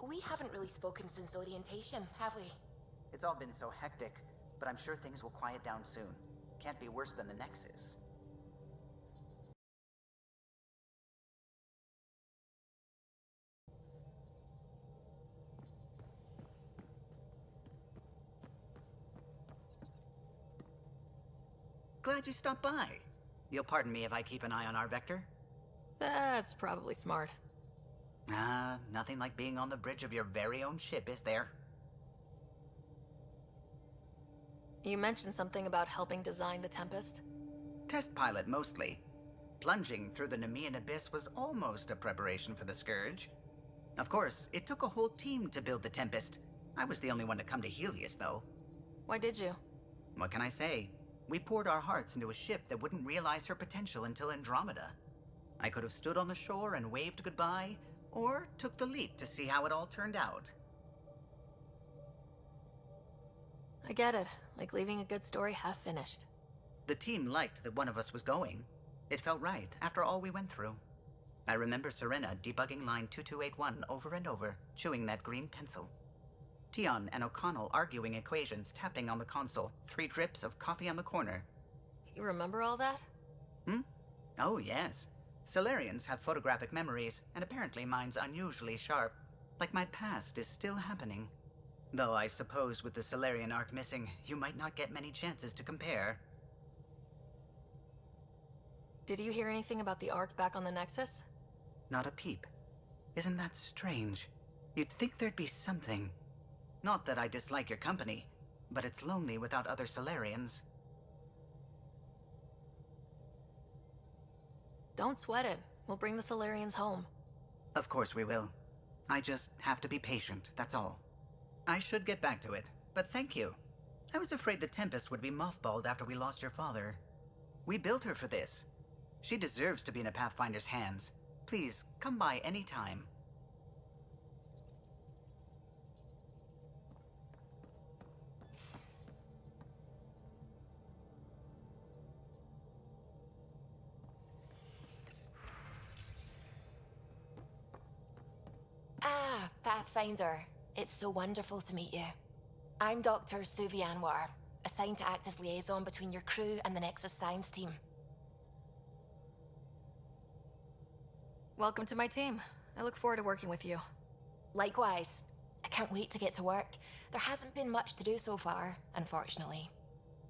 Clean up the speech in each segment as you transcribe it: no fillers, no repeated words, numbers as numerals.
We haven't really spoken since orientation, have we? It's all been so hectic, but I'm sure things will quiet down soon. Can't be worse than the Nexus. Glad you stopped by. You'll pardon me if I keep an eye on our vector? That's probably smart. Nothing like being on the bridge of your very own ship, is there? You mentioned something about helping design the Tempest? Test pilot, mostly. Plunging through the Nemean abyss was almost a preparation for the Scourge. Of course, it took a whole team to build the Tempest. I was the only one to come to Helios, though. Why did you? What can I say? We poured our hearts into a ship that wouldn't realize her potential until Andromeda. I could have stood on the shore and waved goodbye, or took the leap to see how it all turned out. I get it. Like leaving a good story half finished. The team liked that one of us was going. It felt right after all we went through. I remember Serena debugging line 2281 over and over, chewing that green pencil. Tion and O'Connell arguing equations, tapping on the console, 3 drips of coffee on the corner. You remember all that? Oh, yes. Solarians have photographic memories, and apparently mine's unusually sharp. Like my past is still happening. Though I suppose with the Solarian arc missing, you might not get many chances to compare. Did you hear anything about the Ark back on the Nexus? Not a peep. Isn't that strange? You'd think there'd be something. Not that I dislike your company, but it's lonely without other Solarians. Don't sweat it. We'll bring the Solarians home. Of course we will. I just have to be patient, that's all. I should get back to it, but thank you. I was afraid the Tempest would be mothballed after we lost your father. We built her for this. She deserves to be in a Pathfinder's hands. Please, come by any time. Ah, Pathfinder. It's so wonderful to meet you. I'm Dr. Suvi Anwar, assigned to act as liaison between your crew and the Nexus Science team. Welcome to my team. I look forward to working with you. Likewise. I can't wait to get to work. There hasn't been much to do so far, unfortunately.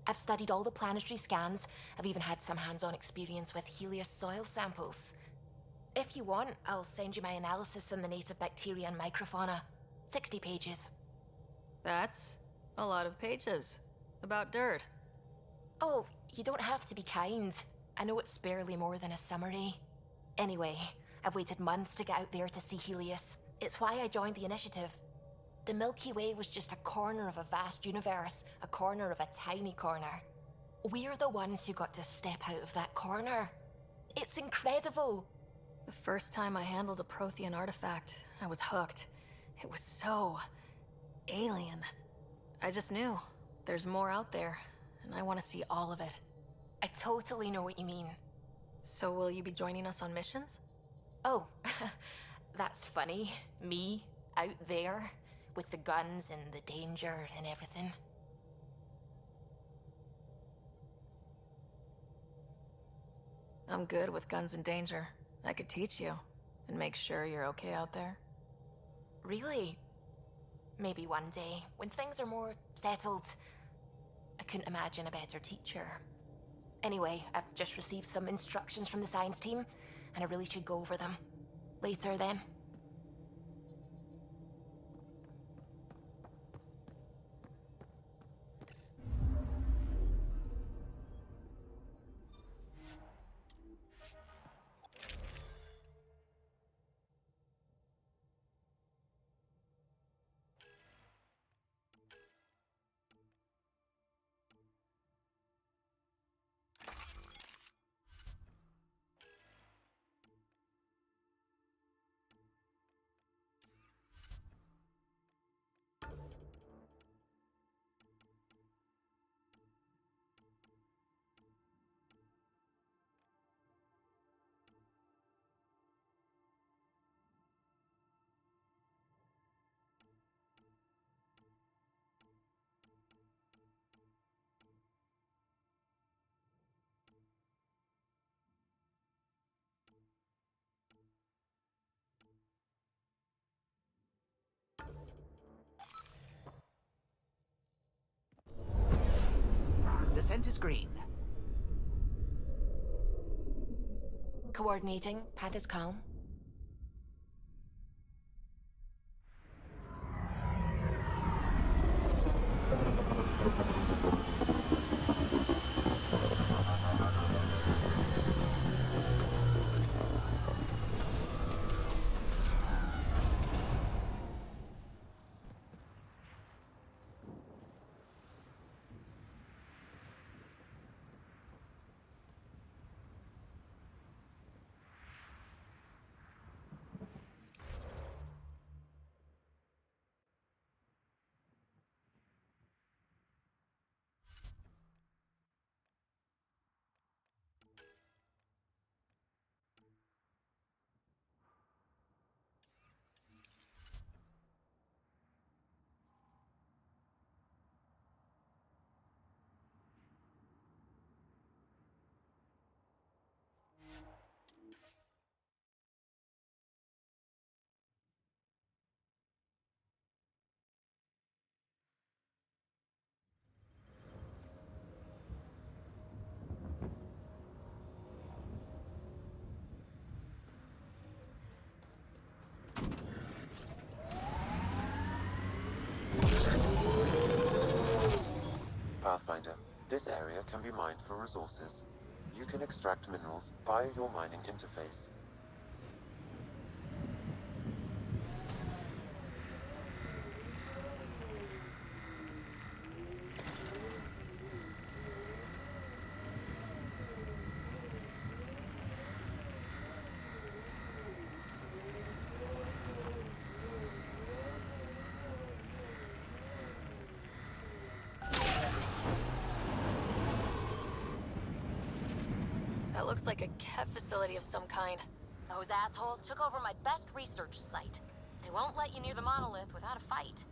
I've studied all the planetary scans. I've even had some hands-on experience with Helios soil samples. If you want, I'll send you my analysis on the native bacteria and microfauna. 60 pages. That's a lot of pages. About dirt. Oh, you don't have to be kind. I know it's barely more than a summary. Anyway, I've waited months to get out there to see Helios. It's why I joined the initiative. The Milky Way was just a corner of a vast universe, a corner of a tiny corner. We're the ones who got to step out of that corner. It's incredible. The first time I handled a Prothean artifact, I was hooked. It was so alien. I just knew there's more out there, and I want to see all of it. I totally know what you mean. So will you be joining us on missions? Oh, that's funny. Me, out there, with the guns and the danger and everything. I'm good with guns and danger. I could teach you, and make sure you're okay out there. Really? Maybe one day, when things are more settled. I couldn't imagine a better teacher. Anyway, I've just received some instructions from the science team, and I really should go over them. Later, then. Descent is green. Coordinating. Path is calm. Pathfinder, this area can be mined for resources. You can extract minerals via your mining interface. That looks like a Kev facility of some kind. Those assholes took over my best research site. They won't let you near the monolith without a fight.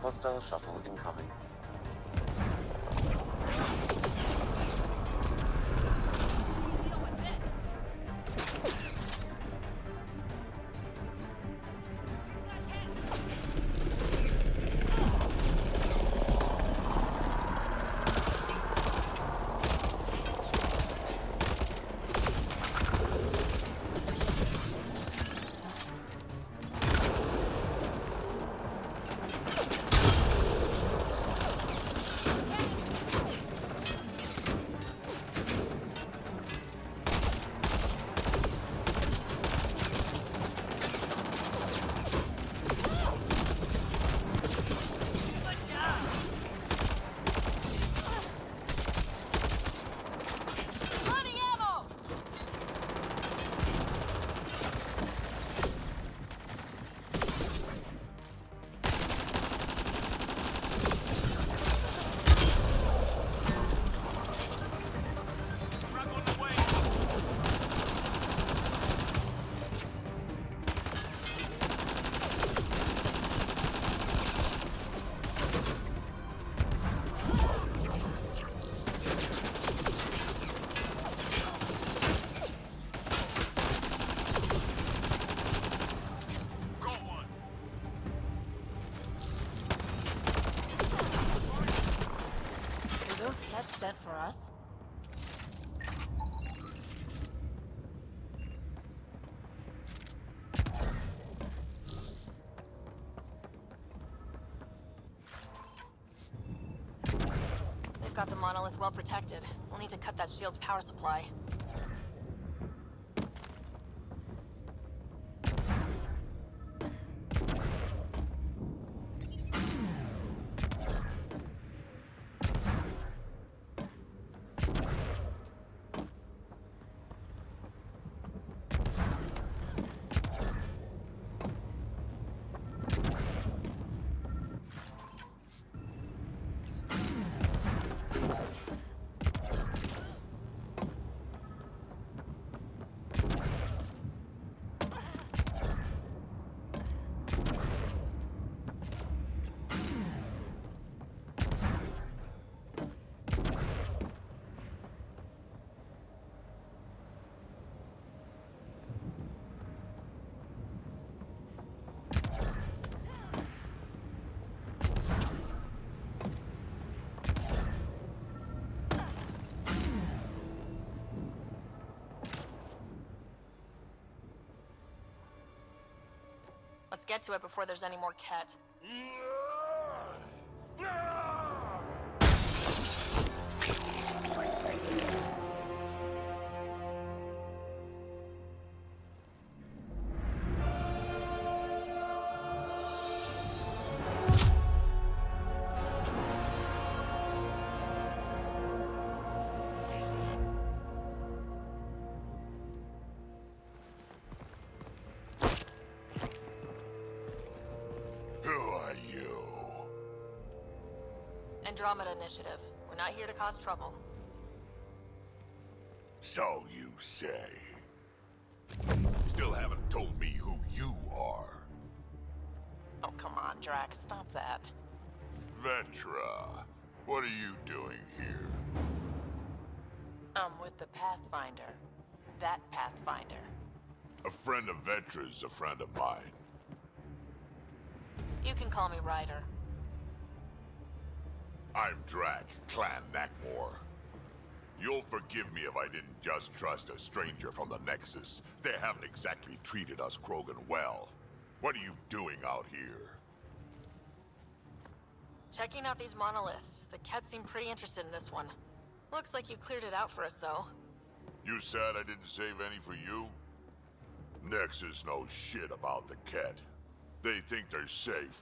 Hostile shuttle incoming. Sent for us. They've got the monolith well protected. We'll need to cut that shield's power supply. Let's get to it before there's any more Ket. Andromeda Initiative. We're not here to cause trouble. So you say. Still haven't told me who you are. Oh, come on, Drax. Stop that. Vetra, what are you doing here? I'm with the Pathfinder. That Pathfinder. A friend of Vetra's a friend of mine. You can call me Ryder. I'm Drac, Clan Nakmor. You'll forgive me if I didn't just trust a stranger from the Nexus. They haven't exactly treated us Krogan well. What are you doing out here? Checking out these monoliths. The Ket seem pretty interested in this one. Looks like you cleared it out for us, though. You said I didn't save any for you? Nexus knows shit about the Ket. They think they're safe.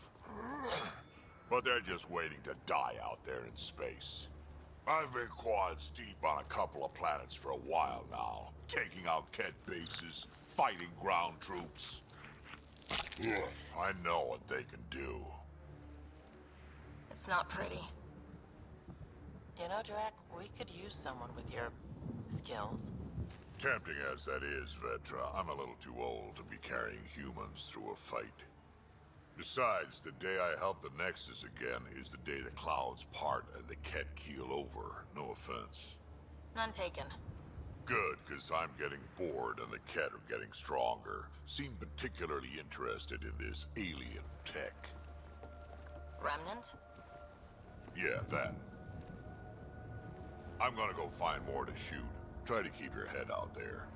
But they're just waiting to die out there in space. I've been quads deep on a couple of planets for a while now, taking out Ket bases, fighting ground troops. I know what they can do. It's not pretty. You know, Drac, we could use someone with your skills. Tempting as that is, Vetra, I'm a little too old to be carrying humans through a fight. Besides, the day I help the Nexus again is the day the clouds part and the Ket keel over. No offense. None taken. Good, because I'm getting bored and the Ket are getting stronger. Seem particularly interested in this alien tech. Remnant? Yeah, that. I'm gonna go find more to shoot. Try to keep your head out there.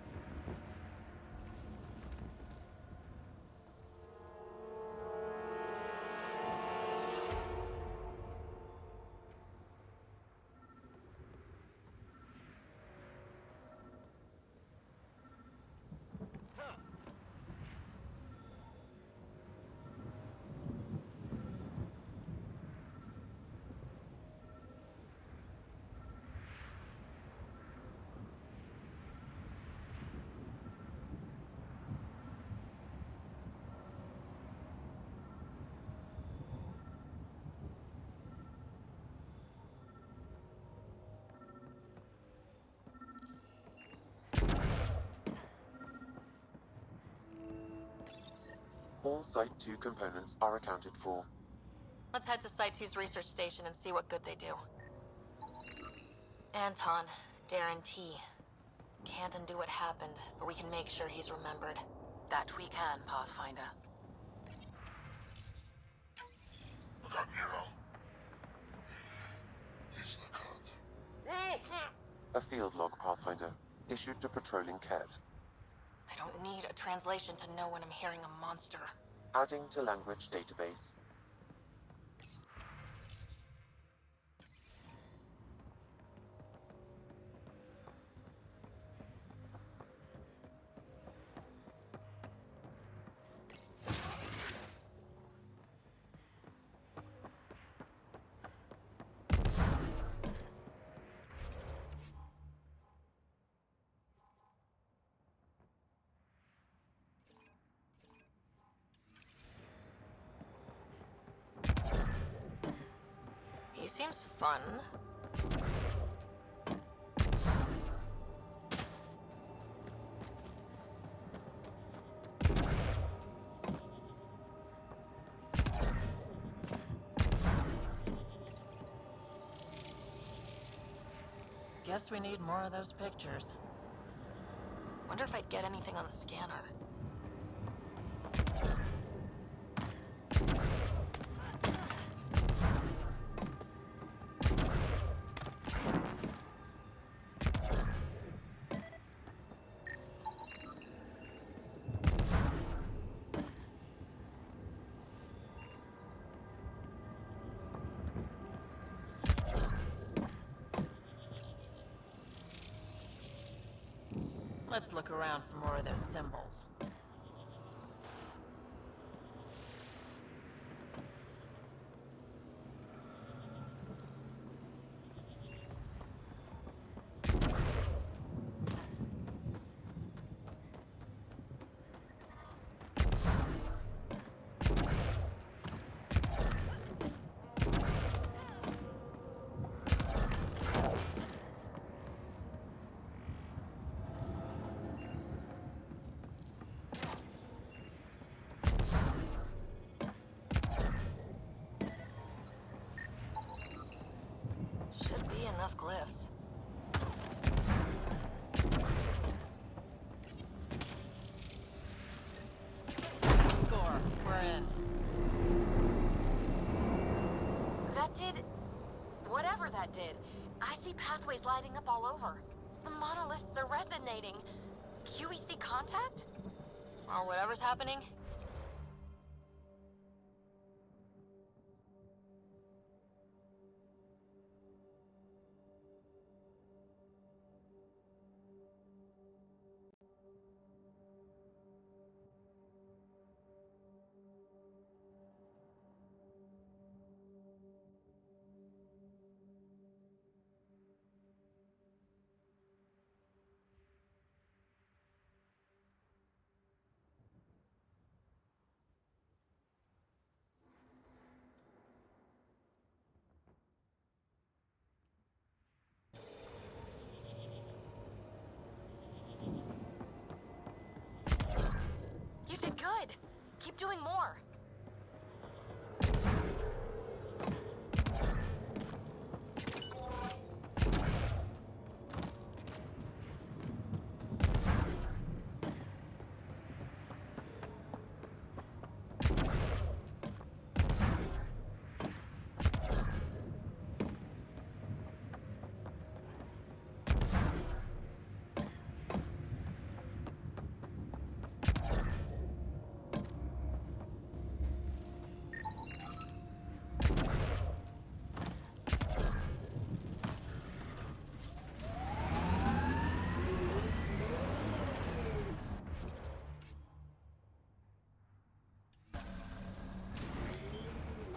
All Site 2 components are accounted for. Let's head to Site 2's research station and see what good they do. Anton, Darren T. Can't undo what happened, but we can make sure he's remembered. That we can, Pathfinder. Look Nero. He's the A field log, Pathfinder, issued to patrolling Ket. I don't need a translation to know when I'm hearing a monster. Adding to language database. He seems fun. Guess we need more of those pictures. Wonder if I'd get anything on the scanner. Let's look around for more of those symbols. Should be enough glyphs. Score, we're in. That did... whatever that did. I see pathways lighting up all over. The monoliths are resonating. QEC contact? Or whatever's happening. You did good. Keep doing more.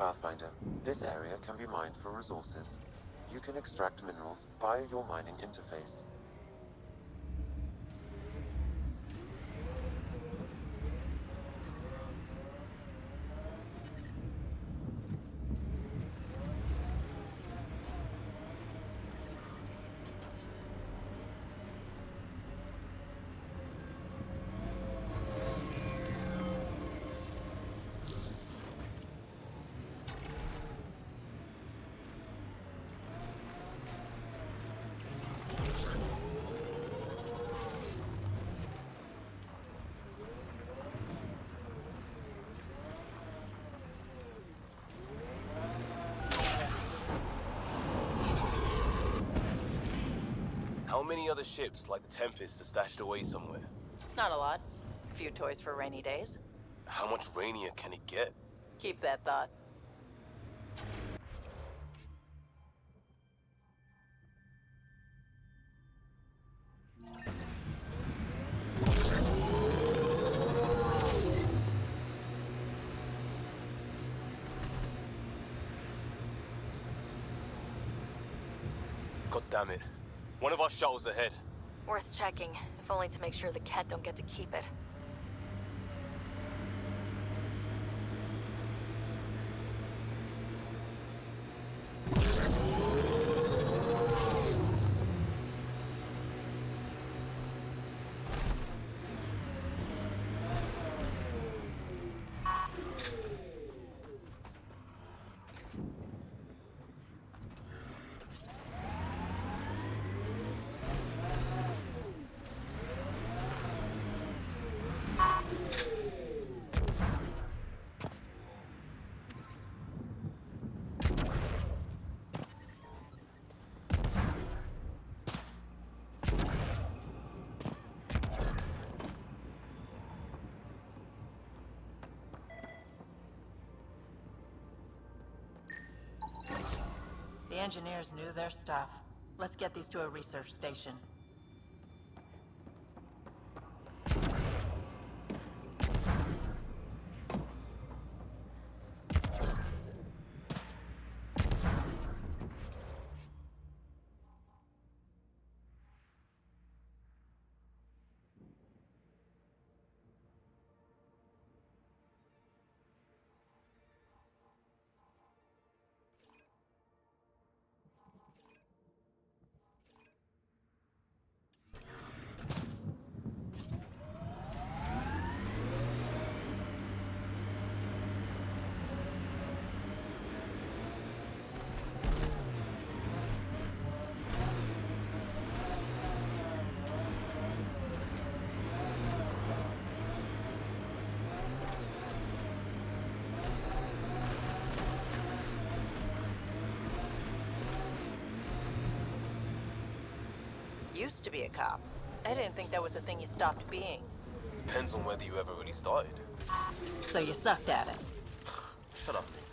Pathfinder, this area can be mined for resources. You can extract minerals via your mining interface. How many other ships like the Tempest are stashed away somewhere? Not a lot. A few toys for rainy days. How much rainier can it get? Keep that thought. God damn it. One of our shuttles ahead. Worth checking, if only to make sure the Ket don't get to keep it. The engineers knew their stuff. Let's get these to a research station. Used to be a cop. I didn't think that was a thing you stopped being. Depends on whether you ever really started. So you sucked at it. Shut up, Nix.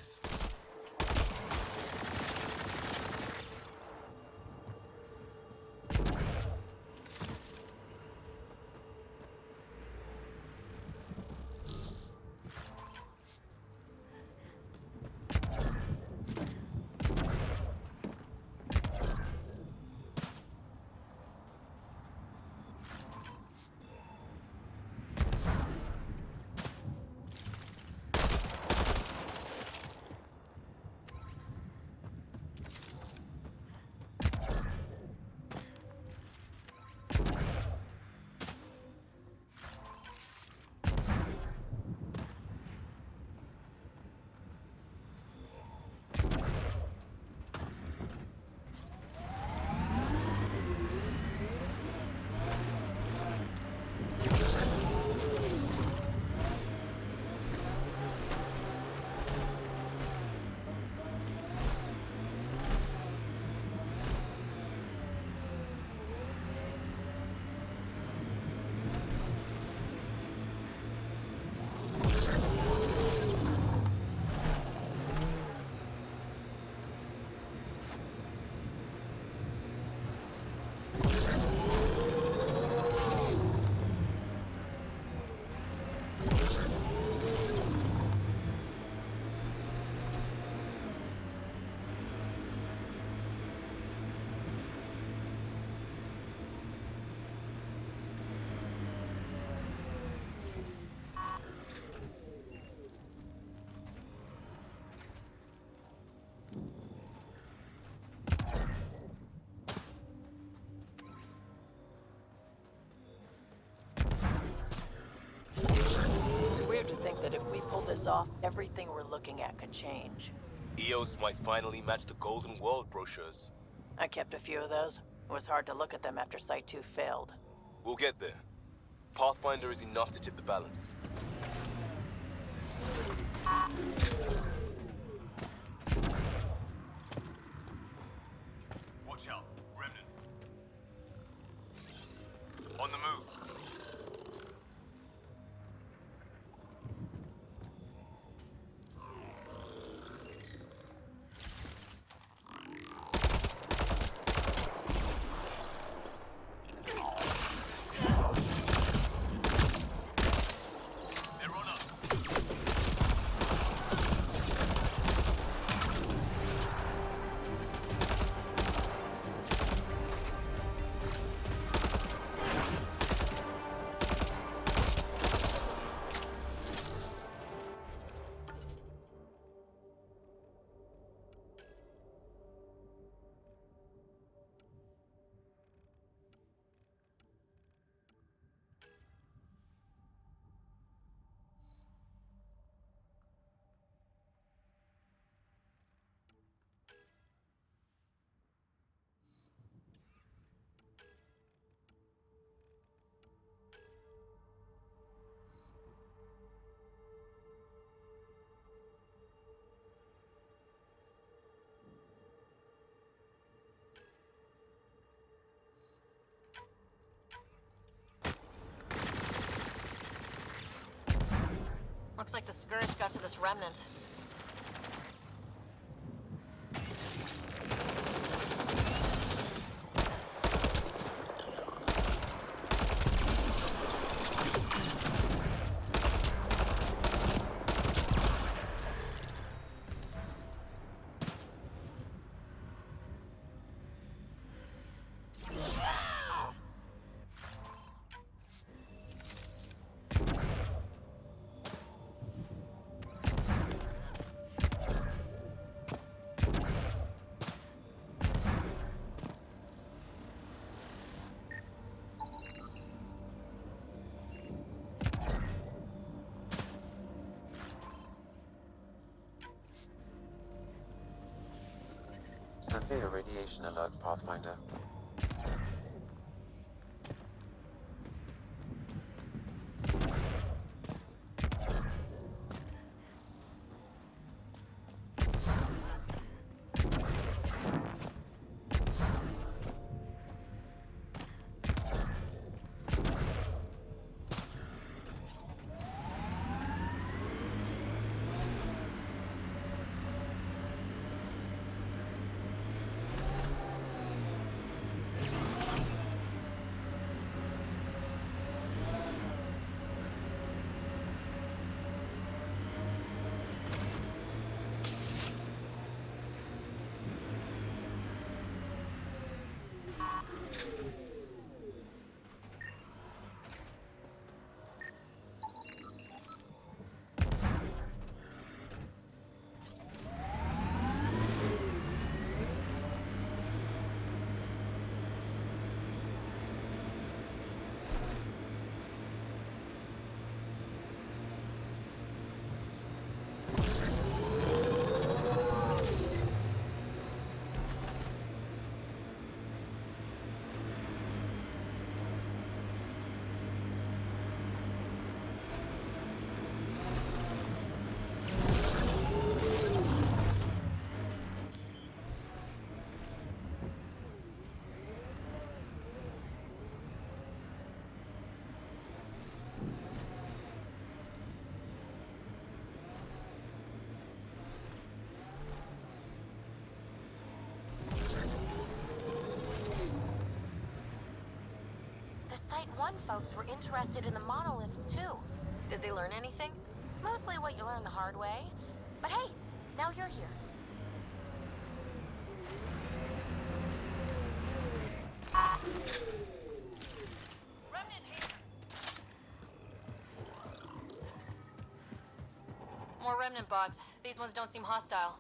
to think that if we pull this off, everything we're looking at could change. EOS might finally match the Golden World brochures. I kept a few of those. It was hard to look at them after Site 2 failed. We'll get there. Pathfinder is enough to tip the balance. Watch out, Remnant. On the move. They're on us. Looks like the Scourge got to this remnant. Severe radiation alert, Pathfinder. Site 1 folks were interested in the monoliths, too. Did they learn anything? Mostly what you learn the hard way. But hey, now you're here. Remnant here! More Remnant bots. These ones don't seem hostile.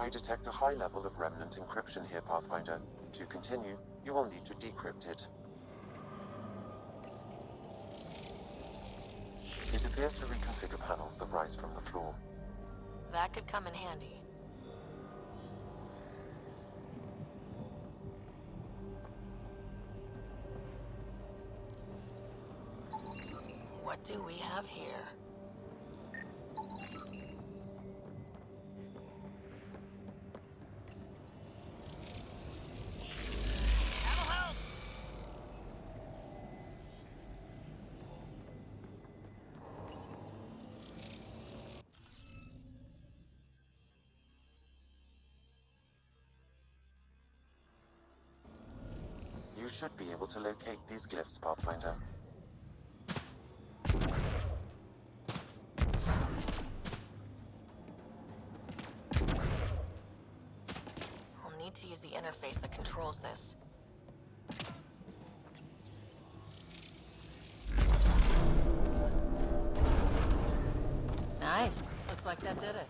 I detect a high level of remnant encryption here, Pathfinder. To continue, you will need to decrypt it. It appears to reconfigure panels that rise from the floor. That could come in handy. What do we have here? You should be able to locate these glyphs, Pathfinder. I'll need to use the interface that controls this. Nice. Looks like that did it.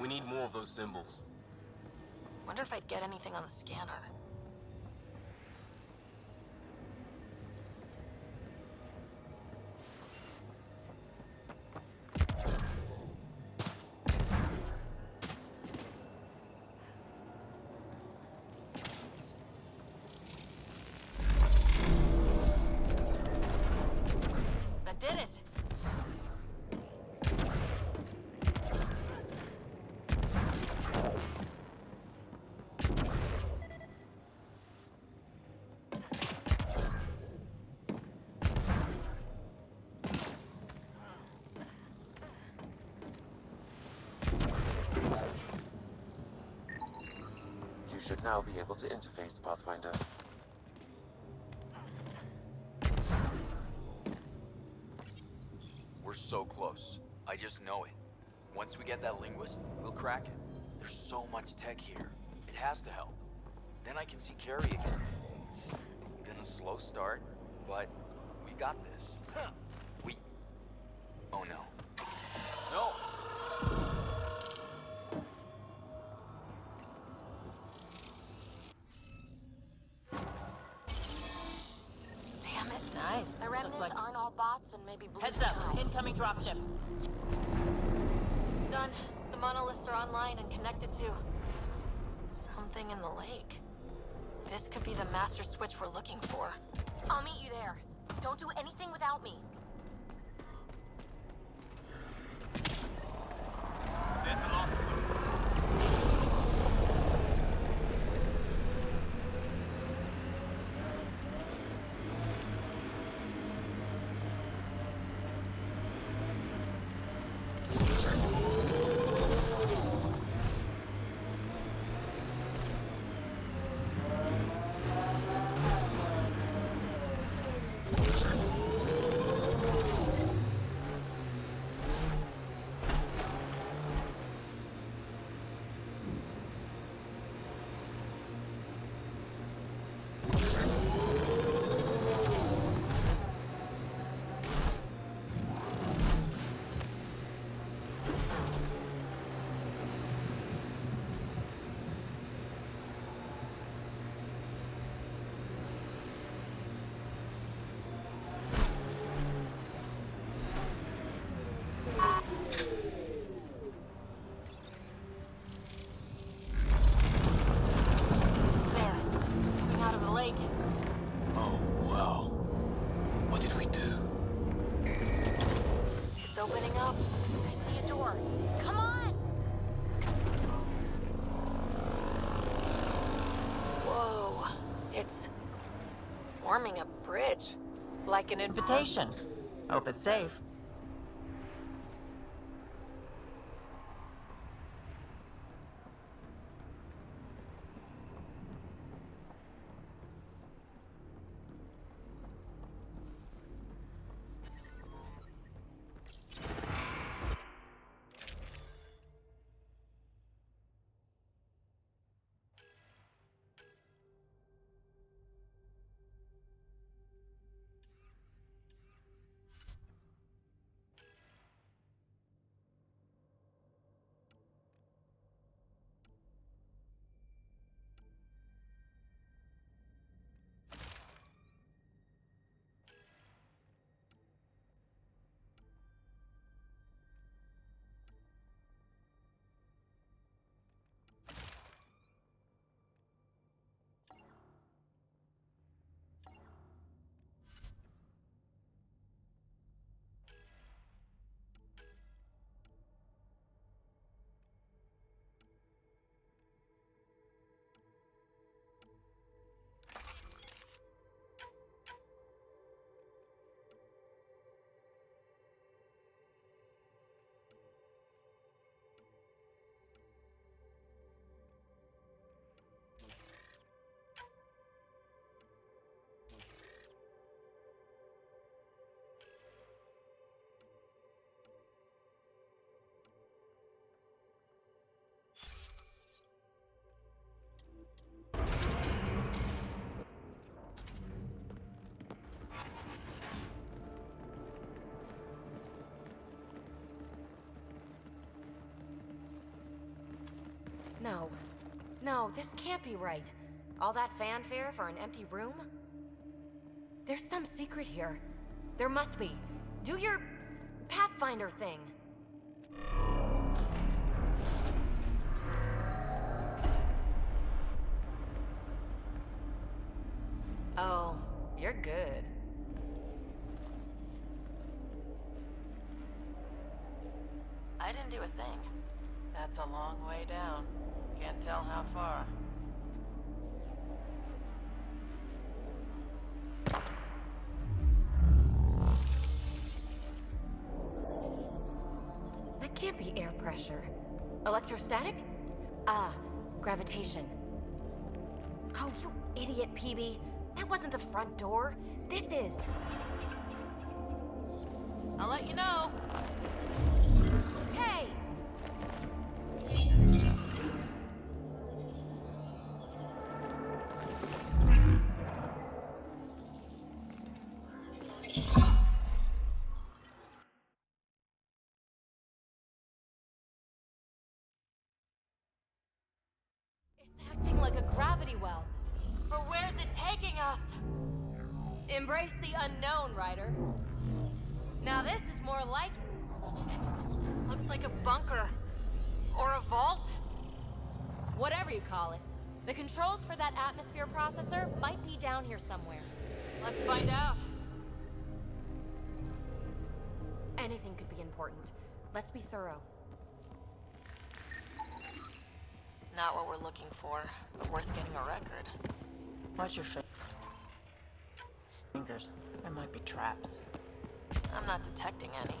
We need more of those symbols. Wonder if I'd get anything on the scanner. That did it! You should now be able to interface, Pathfinder. We're so close. I just know it. Once we get that linguist, we'll crack it. There's so much tech here. It has to help. Then I can see Carrie again. It's been a slow start, but we got this. We... Oh no. No! Damn it. Nice. The remnant Looks like... aren't all bots and maybe blue Heads up. skies. Incoming dropship. Done. The monoliths are online and connected to... something in the lake. This could be the master switch we're looking for. I'll meet you there. Don't do anything without me. There's the last of them. forming a bridge. Like an invitation. Hope it's safe. No. No, this can't be right. All that fanfare for an empty room? There's some secret here. There must be. Do your Pathfinder thing. Oh, you're good. I didn't do a thing. That's a long way down. Can't tell how far. That can't be air pressure. Electrostatic? Ah, gravitation. Oh, you idiot, PB. That wasn't the front door. This is. I'll let you know. Hey! It's acting like a gravity well. But where's it taking us? Embrace the unknown, Ryder. Now this is more like it. Looks like a bunker. Or a vault? Whatever you call it. The controls for that atmosphere processor might be down here somewhere. Let's find out. Anything could be important. Let's be thorough. Not what we're looking for, but worth getting a record. Watch your fingers. There might be traps. I'm not detecting any.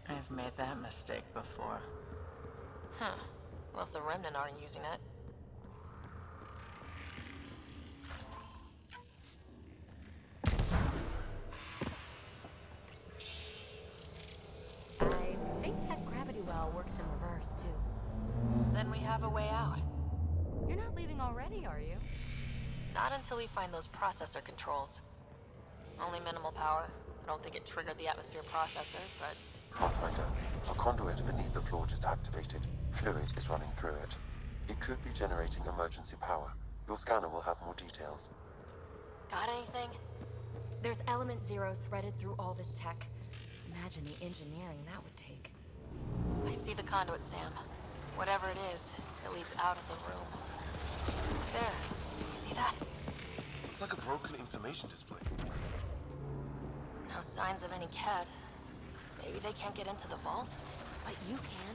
I've made that mistake before. Huh. Well, if the Remnant aren't using it. I think that gravity well works in reverse, too. Then we have a way out. You're not leaving already, are you? Not until we find those processor controls. Only minimal power. I don't think it triggered the atmosphere processor, but... Pathfinder, a conduit beneath the floor just activated. Fluid is running through it. It could be generating emergency power. Your scanner will have more details. Got anything? There's element zero threaded through all this tech. Imagine the engineering that would take. I see the conduit, Sam. Whatever it is, it leads out of the room. There. You see that? Looks like a broken information display. No signs of any Ket. Maybe they can't get into the vault? But you can.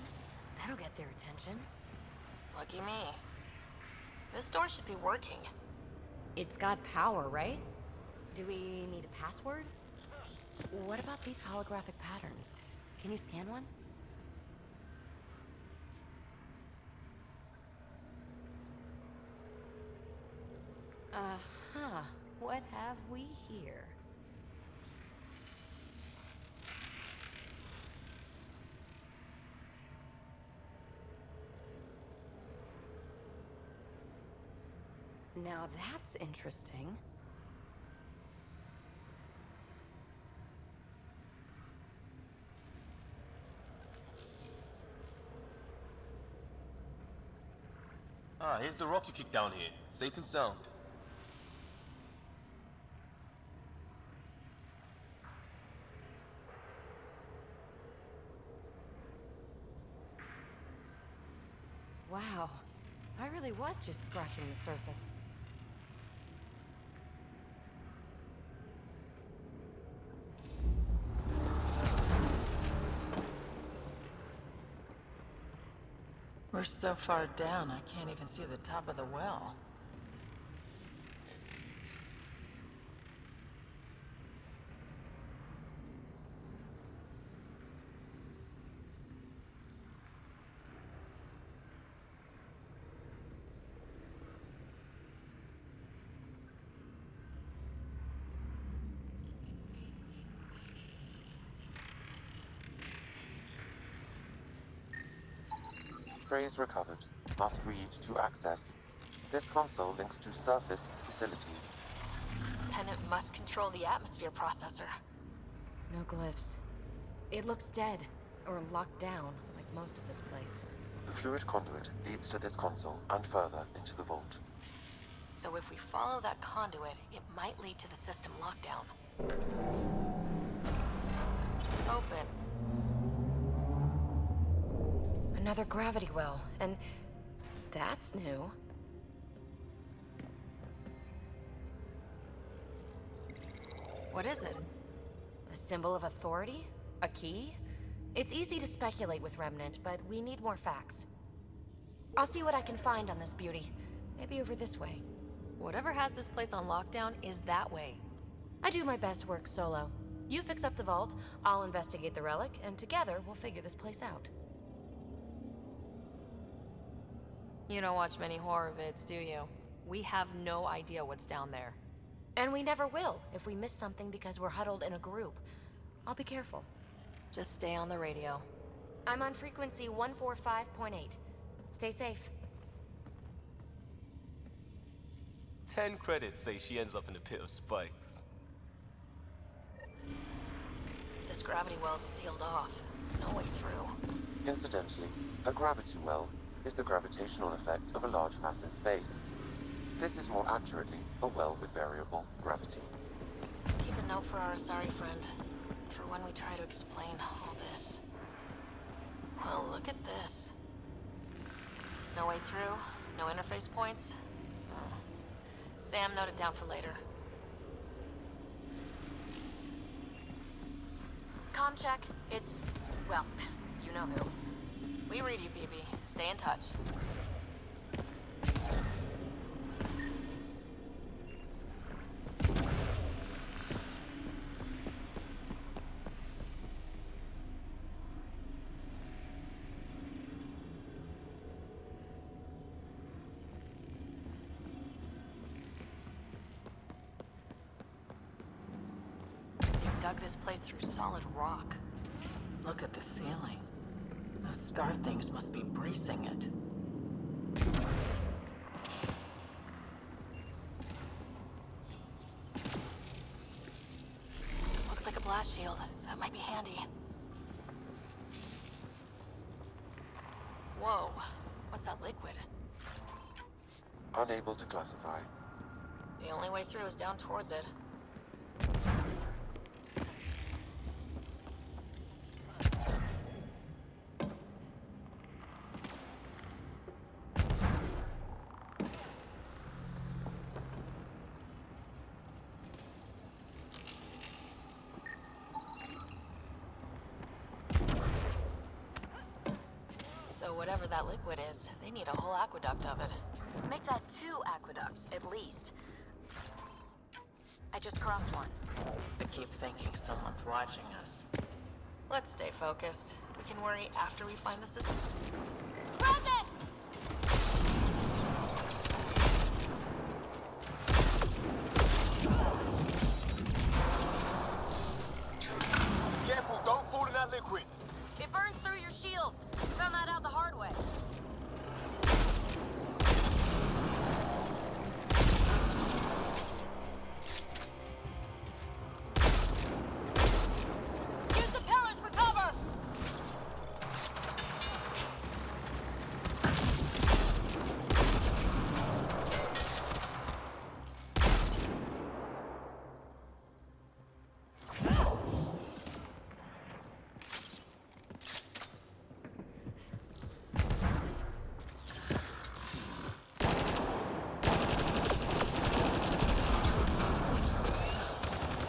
That'll get their attention. Lucky me. This door should be working. It's got power, right? Do we need a password? What about these holographic patterns? Can you scan one? Uh-huh. What have we here? Now that's interesting. Ah, here's the rock you kicked down here. Safe and sound. Wow. I really was just scratching the surface. We're so far down, I can't even see the top of the well. Phrase recovered. Must read to access. This console links to surface facilities. Pennant must control the atmosphere processor. No glyphs. It looks dead, or locked down, like most of this place. The fluid conduit leads to this console and further into the vault. So if we follow that conduit, it might lead to the system lockdown. Open. Another gravity well, and that's new. What is it? A symbol of authority? A key? It's easy to speculate with Remnant, but we need more facts. I'll see what I can find on this beauty. Maybe over this way. Whatever has this place on lockdown is that way. I do my best work solo. You fix up the vault, I'll investigate the relic, and together we'll figure this place out. You don't watch many horror vids, do you? We have no idea what's down there. And we never will if we miss something because we're huddled in a group. I'll be careful. Just stay on the radio. I'm on frequency 145.8. Stay safe. 10 credits say she ends up in a pit of spikes. This gravity well's sealed off. No way through. Incidentally, a gravity well is the gravitational effect of a large mass in space. This is more accurately a well with variable gravity. Keep a note for our Asari friend, for when we try to explain all this. Well, look at this. No way through, no interface points. Oh. Sam, note it down for later. Comm check. It's, well, you know who. We read you, BB. Stay in touch. They dug this place through solid rock. Look at the ceiling. Those star things must be bracing it. Looks like a blast shield. That might be handy. Whoa. What's that liquid? Unable to classify. The only way through is down towards it. whatever that liquid is, they need a whole aqueduct of it. Make that 2 aqueducts, at least. I just crossed one. I keep thinking someone's watching us. Let's stay focused. We can worry after we find the system. Careful, don't fall in that liquid. It burns through your shields. Found that out the hard way. Use the pillars for cover!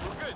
We're good.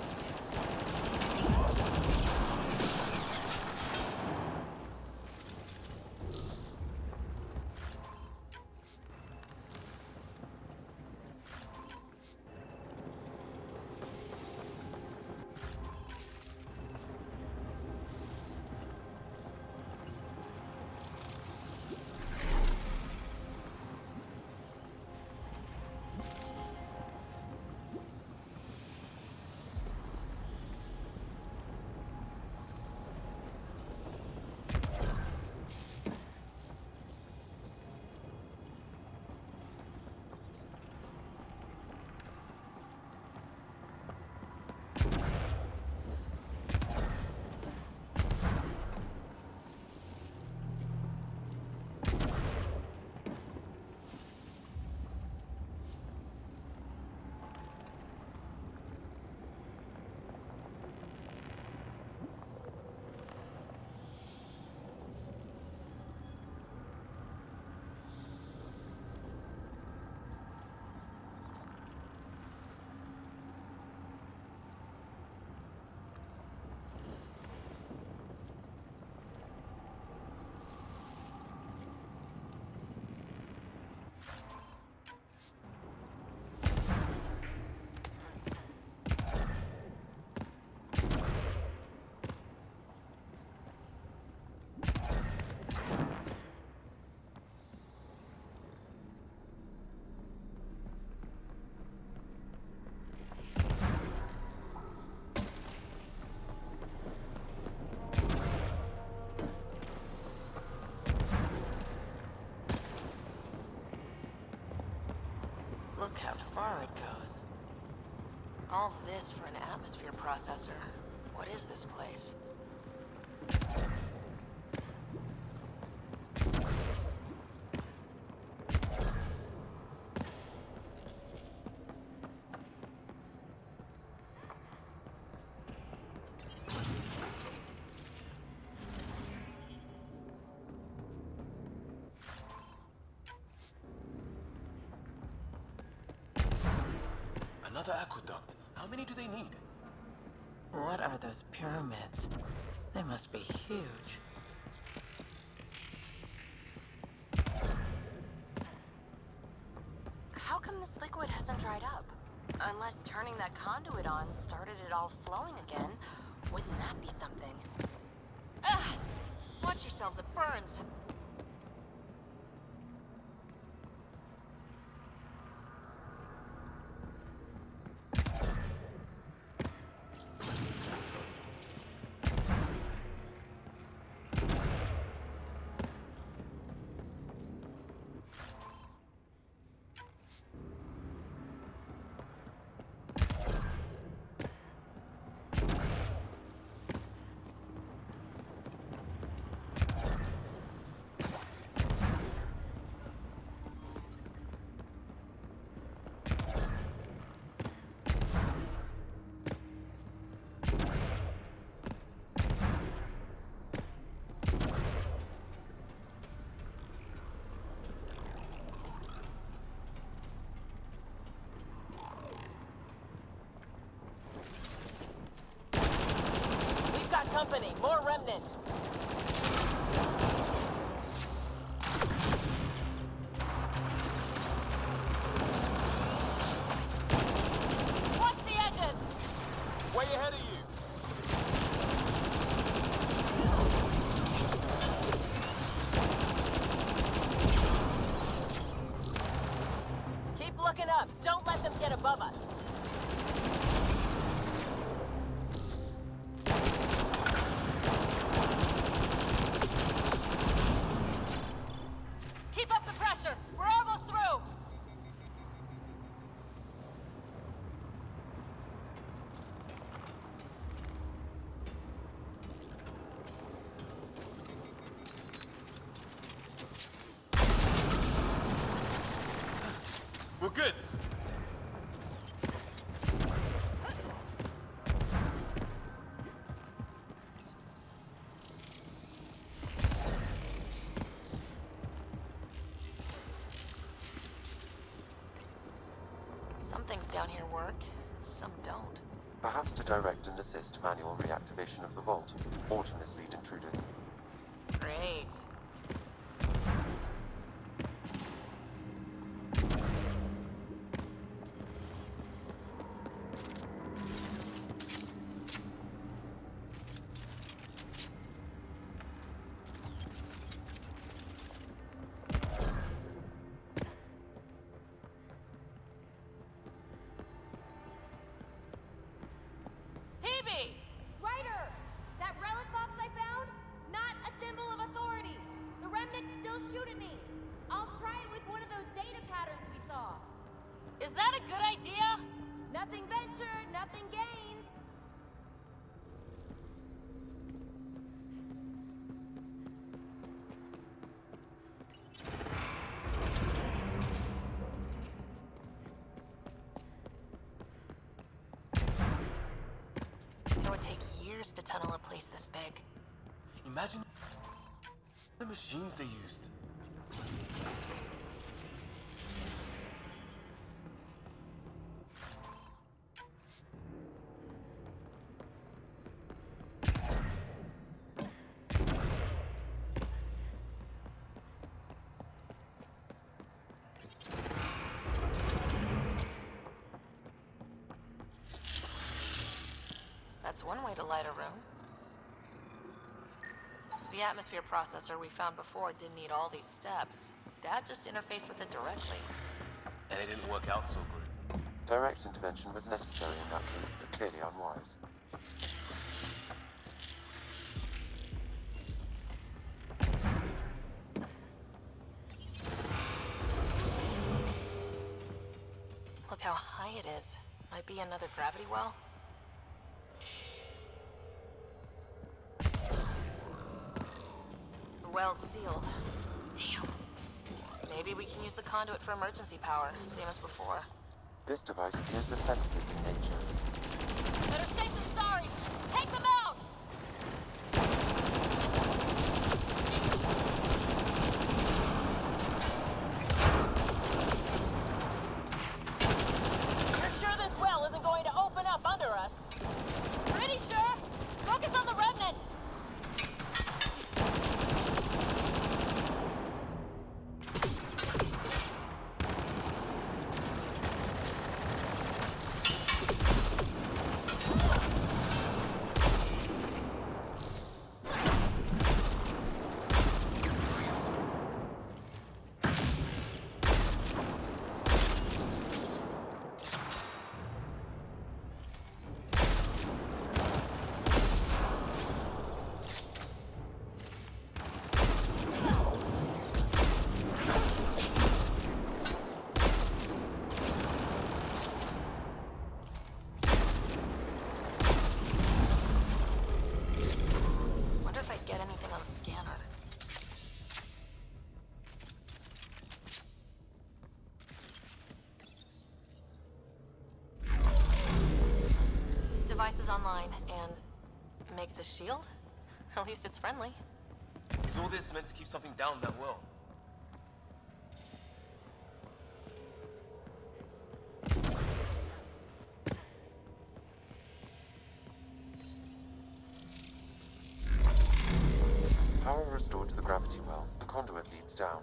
Look how far it goes. All this for an atmosphere processor. What is this place? Another aqueduct. How many do they need? What are those pyramids? They must be huge. How come this liquid hasn't dried up? Unless turning that conduit on started it all flowing again. Wouldn't that be something? Ah! Watch yourselves, it burns. We've got company. More remnant. above us. Keep up the pressure! We're almost through! We're good. Some things down here work, some don't. Perhaps to direct and assist manual reactivation of the vault, or to mislead intruders. Great. Hebe! Ryder! That relic box I found? Not a symbol of authority. The remnants still shoot at me. I'll try it with one of those data patterns we saw. Is that a good idea? Nothing ventured, nothing gained. It would take years to tunnel a place this big. Imagine the machines they used. That's one way to light a room. The atmosphere processor we found before didn't need all these steps. Dad just interfaced with it directly. And it didn't work out so good. Direct intervention was necessary in that case, but clearly unwise. Look how high it is. Might be another gravity well. The well's sealed. Damn. Maybe we can use the conduit for emergency power, same as before. This device appears defensive in nature. Better safe than sorry! Take them out! You're sure this well isn't going to open up under us? Pretty sure! Focus on the remnant! Wonder if I'd get anything on the scanner. Device is online and makes a shield? At least it's friendly. Is all this meant to keep something down that well? Power restored to the gravity well. The conduit leads down.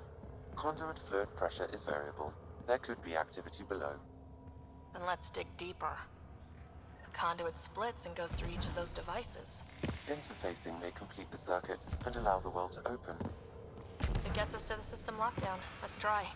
Conduit fluid pressure is variable. There could be activity below. Then let's dig deeper. The conduit splits and goes through each of those devices. Interfacing may complete the circuit and allow the well to open. It gets us to the system lockdown. Let's try.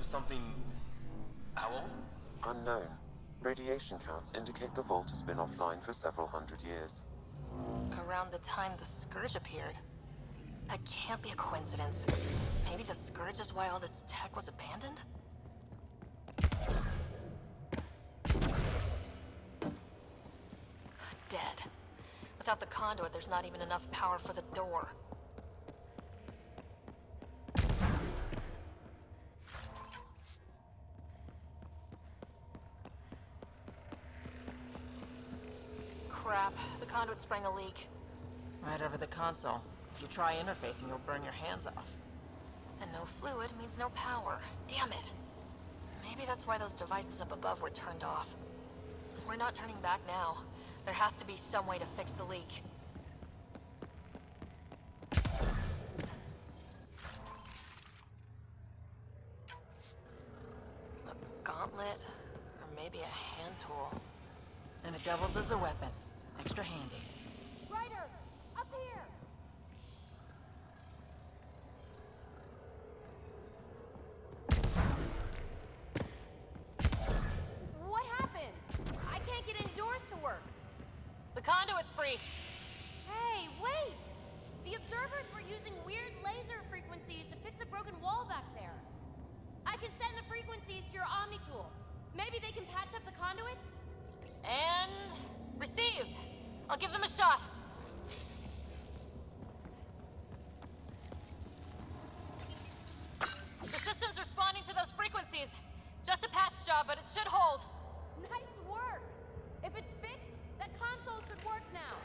something... How old? Unknown. Radiation counts indicate the vault has been offline for several hundred years. Around the time the Scourge appeared. That can't be a coincidence. Maybe the Scourge is why all this tech was abandoned? Dead. Without the conduit, there's not even enough power for the door. Crap. The conduit sprang a leak. Right over the console. If you try interfacing, you'll burn your hands off. And no fluid means no power. Damn it. Maybe that's why those devices up above were turned off. We're not turning back now. There has to be some way to fix the leak. A gauntlet, or maybe a hand tool. And it doubles as a weapon. Extra handy. Ryder! Up here! What happened? I can't get indoors to work. The conduit's breached! Hey, wait! The observers were using weird laser frequencies to fix a broken wall back there. I can send the frequencies to your Omni tool. Maybe they can patch up the conduit? And... received! I'll give them a shot! The system's responding to those frequencies. Just a patch job, but it should hold. Nice work! If it's fixed, that console should work now.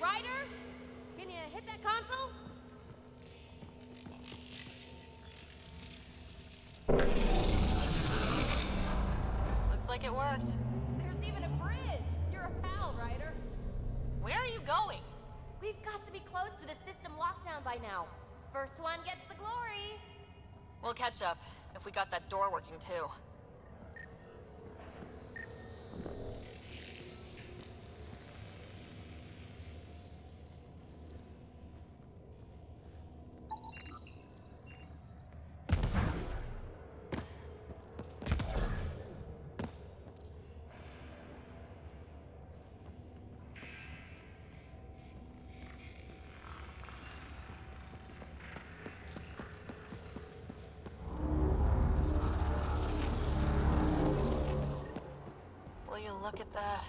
Ryder? Can you hit that console? Looks like it worked. There's even a bridge! You're a pal, Ryder. Where are you going? We've got to be close to the system lockdown by now. First one gets the glory. We'll catch up, if we got that door working too. Will you look at that?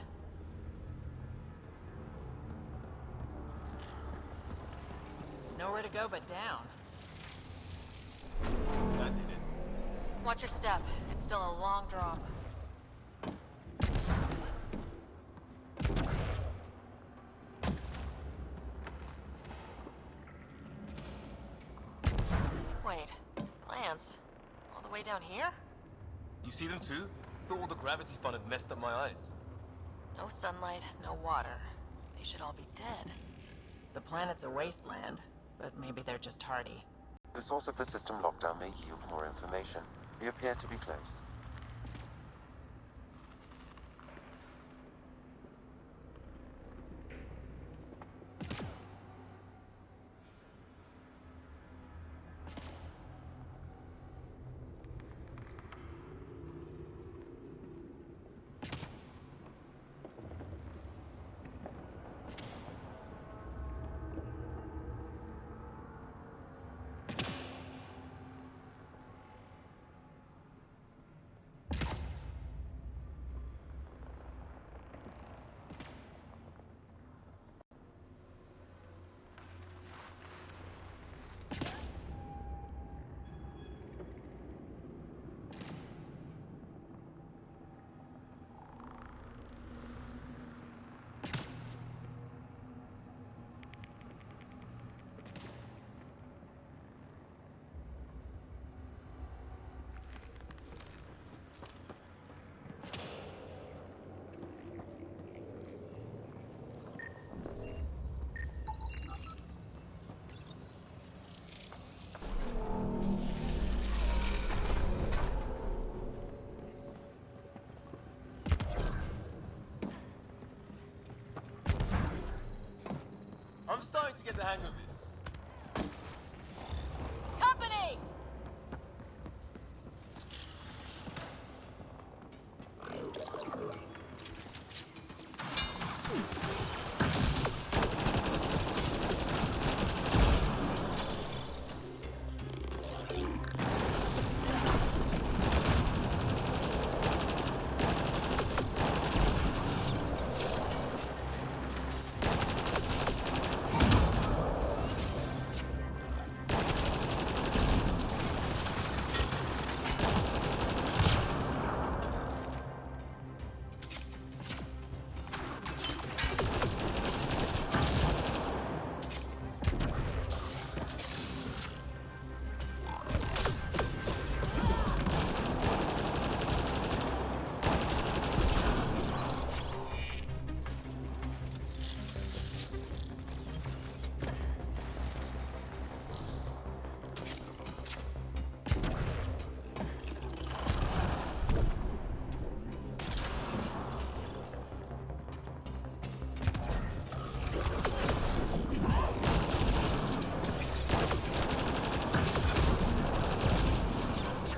Nowhere to go but down. That did it. Watch your step. It's still a long drop. Wait, plants? All the way down here? You see them too? Thought all the gravity fun had messed up my eyes. No sunlight, no water. They should all be dead. The planet's a wasteland, but maybe they're just hardy. The source of the system lockdown may yield more information. We appear to be close. I'm starting to get the hang of this. Company!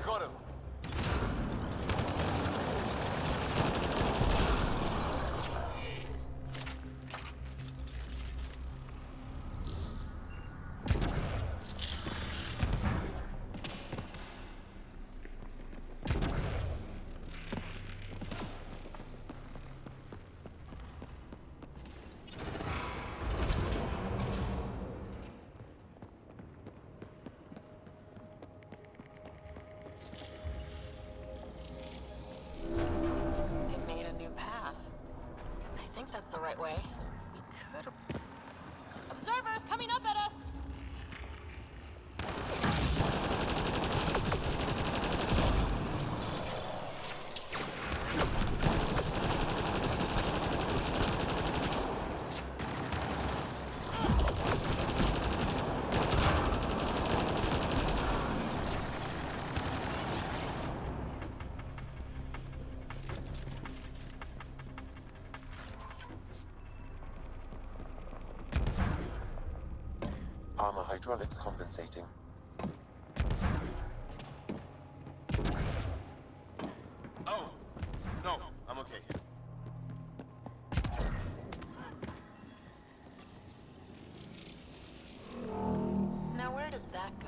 Got him. They made a new path. I think that's the right way. We could... Observers coming up at us! Armor hydraulics compensating. Oh, no, I'm okay. Now where does that go?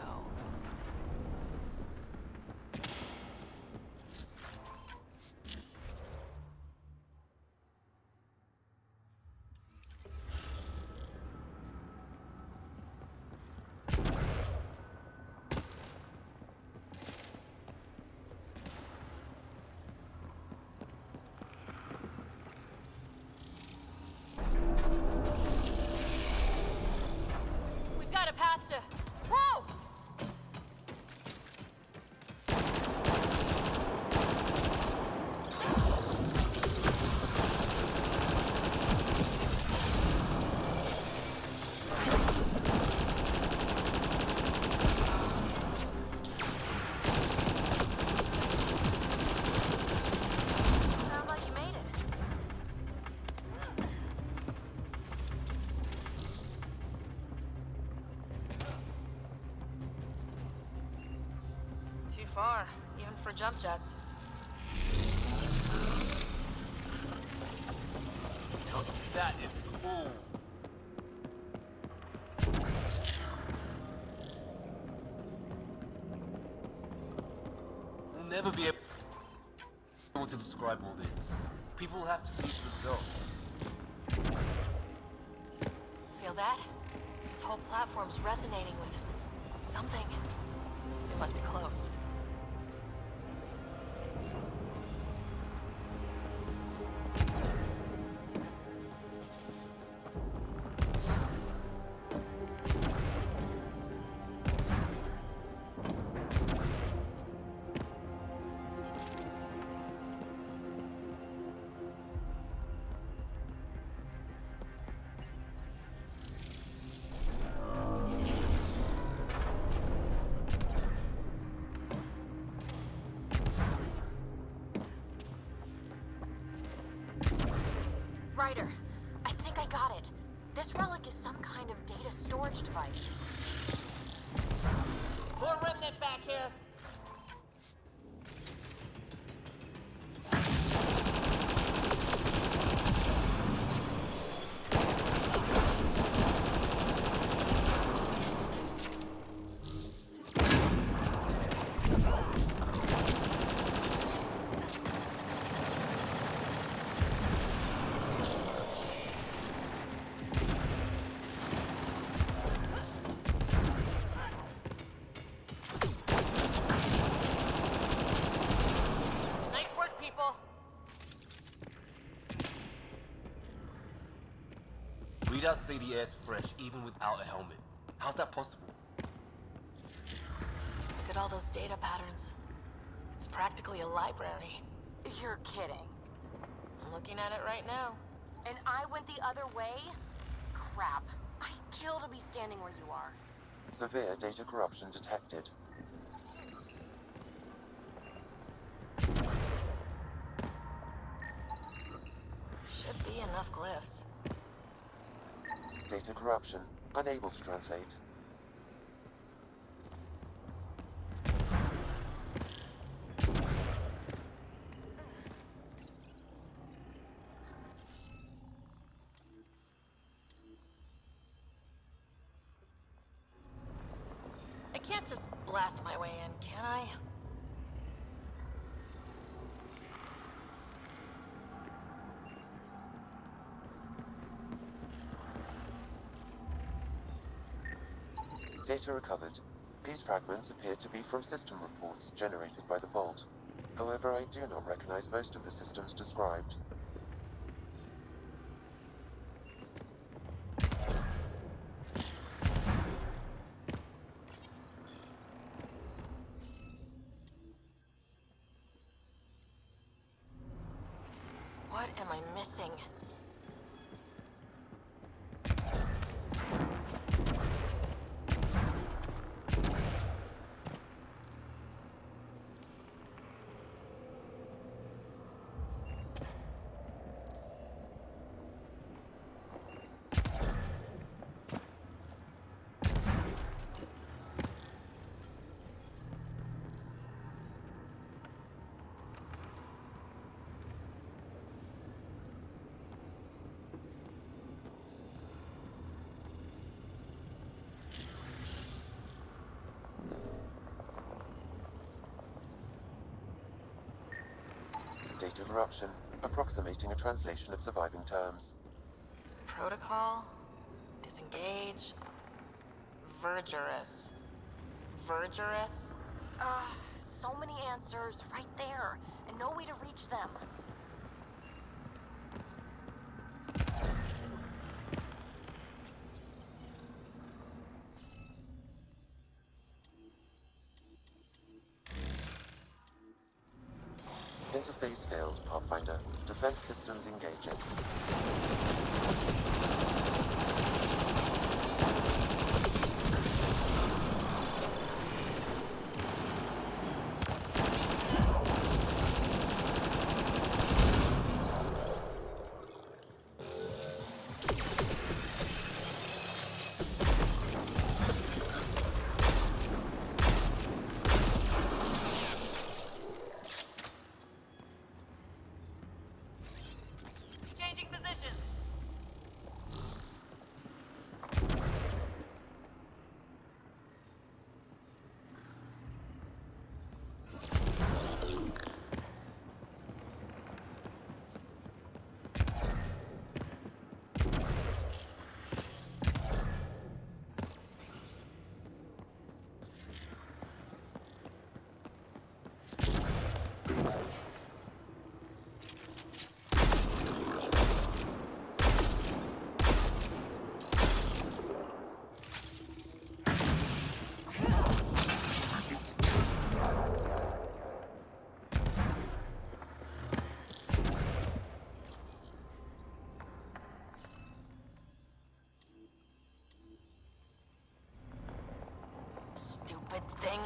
We've got a path to... Whoa! Sounds like you made it. Too far, even for jump jets. Now, that is cool. We'll never be able to describe all this. People have to see it for themselves. Feel that? This whole platform's resonating with something. It must be close. Ryder, I think I got it. This relic is some kind of data storage device. More remnant back here. Nice work, people. Readouts say the air's fresh even without a helmet. How's that possible? Look at all those data patterns. It's practically a library. You're kidding. I'm looking at it right now. And I went the other way? Crap. I'd kill to be standing where you are. Severe data corruption detected. Should be enough glyphs. Data corruption. Unable to translate. I can't just blast my way in, can I? Data recovered. These fragments appear to be from system reports generated by the Vault. However, I do not recognize most of the systems described. What am I missing? Data corruption. Approximating a translation of surviving terms. Protocol? Disengage? Vergerous. Vergerous? So many answers right there, and no way to reach them. Interface failed, Pathfinder. Defense systems engaging. Changing positions. Stupid thing.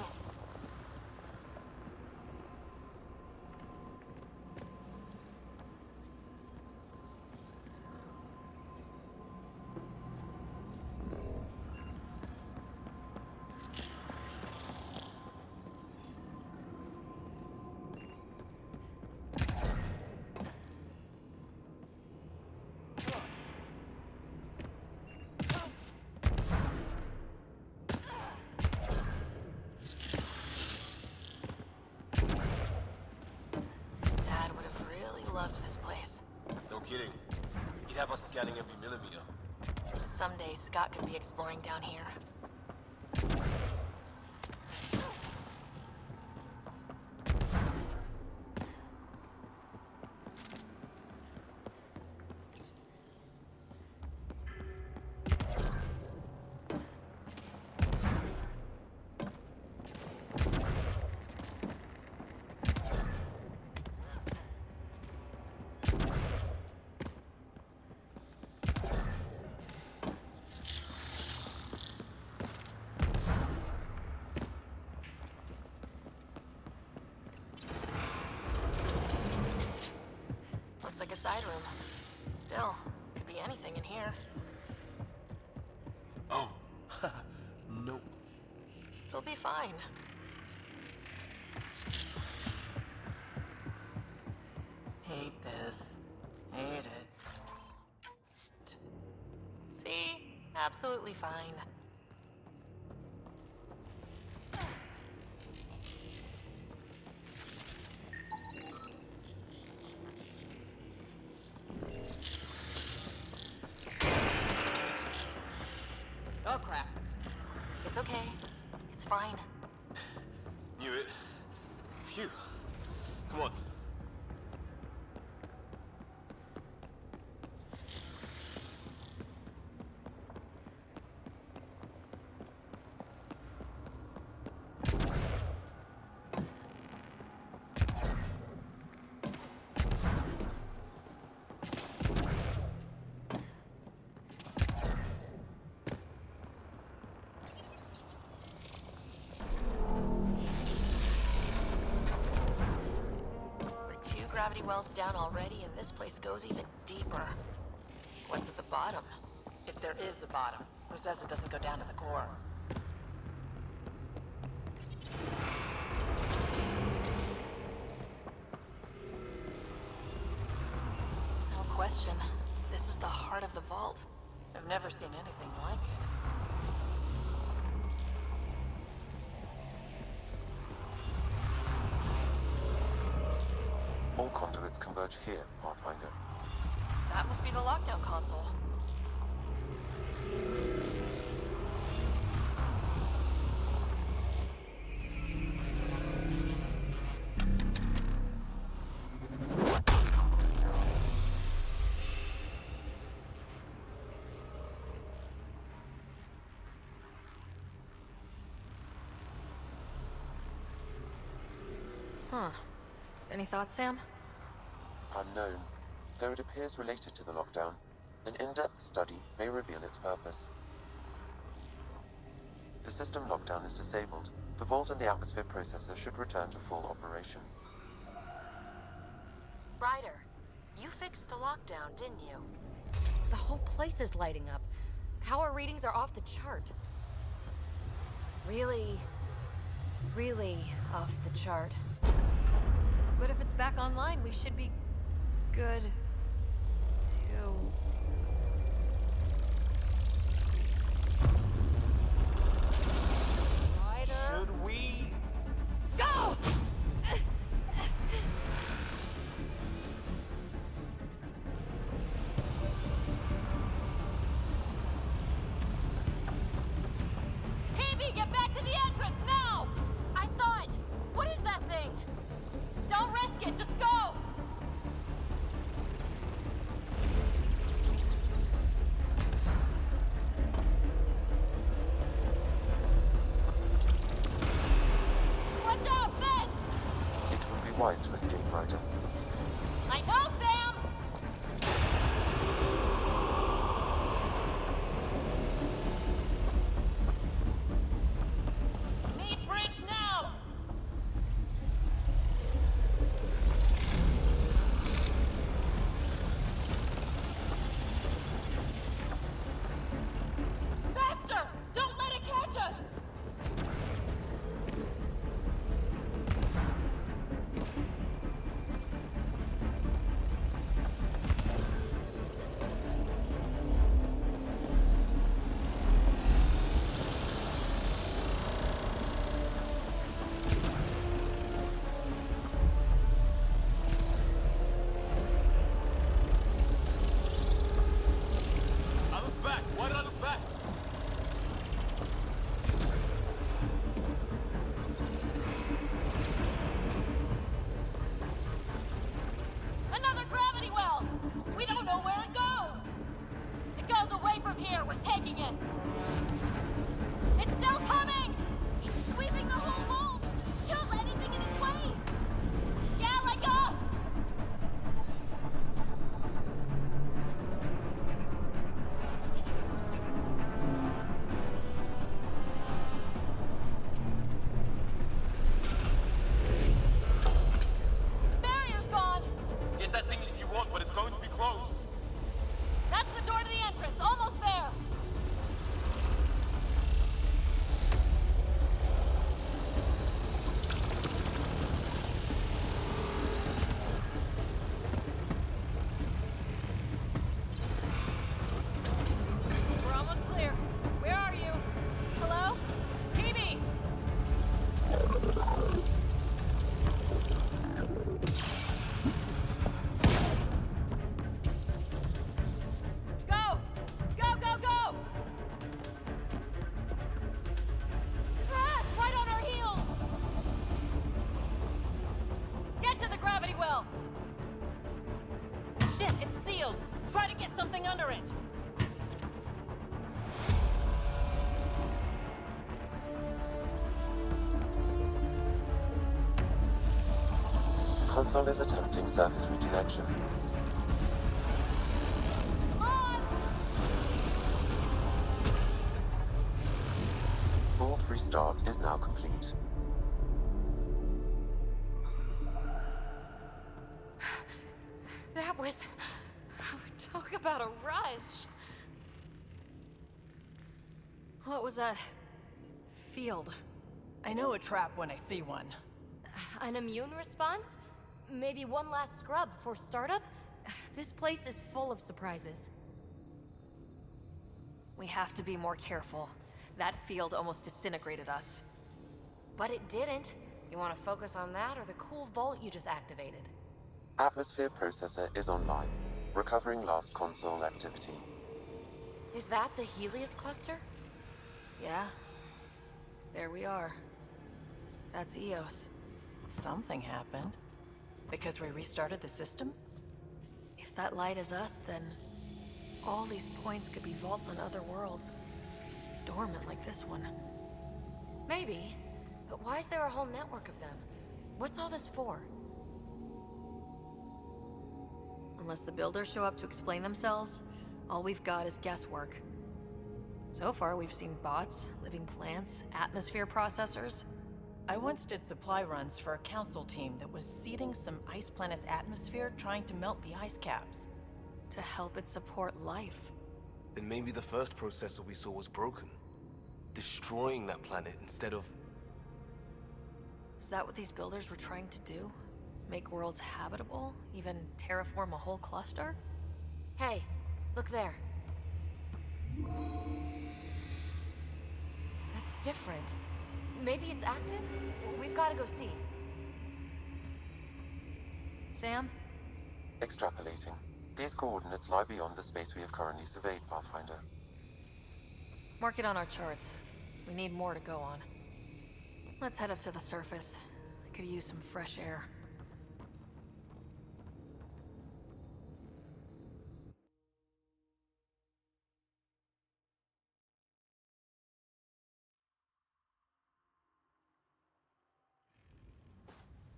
He'd have us scanning every millimeter. Someday Scott could be exploring down here. Looks like a side room. Still, could be anything in here. Oh, nope. It'll be fine. Hate this. Hate it. See? Absolutely fine. Oh, crap. It's okay. It's fine. Knew it. Phew. Come on. We're 2 gravity wells down already, and this place goes even deeper. What's at the bottom? If there is a bottom, who says it doesn't go down to the core? No question. This is the heart of the vault. I've never seen anything like it. All conduits converge here, Pathfinder. That must be the lockdown console. Huh. Any thoughts, Sam? Unknown. Though it appears related to the lockdown, an in-depth study may reveal its purpose. The system lockdown is disabled. The vault and the atmosphere processor should return to full operation. Ryder, you fixed the lockdown, didn't you? The whole place is lighting up. Power readings are off the chart. Really, really off the chart. But if it's back online, we should be good too. Ryder. Should we? Go! Phoebe, get back to the entrance now! I saw it! What is that thing? Don't risk it, just go! Watch out, Ben! It would be wise to escape, Ryder. I know, Sam! Need bridge now! Faster! Don't let it catch us! Console is attempting surface reconnection. Board restart is now complete. That was... Talk about a rush. What was that? Field. I know a trap when I see one. An immune response? Maybe one last scrub before startup? This place is full of surprises. We have to be more careful. That field almost disintegrated us. But it didn't. You want to focus on that or the cool vault you just activated? Atmosphere processor is online, recovering last console activity. Is that the Helios cluster? Yeah. There we are. That's Eos. Something happened. Because we restarted the system? If that light is us, then all these points could be vaults on other worlds. Dormant like this one. Maybe. But why is there a whole network of them? What's all this for? Unless the builders show up to explain themselves, all we've got is guesswork. So far, we've seen bots, living plants, atmosphere processors. I once did supply runs for a council team that was seeding some ice planet's atmosphere, trying to melt the ice caps. To help it support life. Then maybe the first processor we saw was broken. Destroying that planet instead of... Is that what these builders were trying to do? Make worlds habitable? Even terraform a whole cluster? Hey, look there. That's different. Maybe it's active? We've got to go see. Sam? Extrapolating. These coordinates lie beyond the space we have currently surveyed, Pathfinder. Mark it on our charts. We need more to go on. Let's head up to the surface. I could use some fresh air.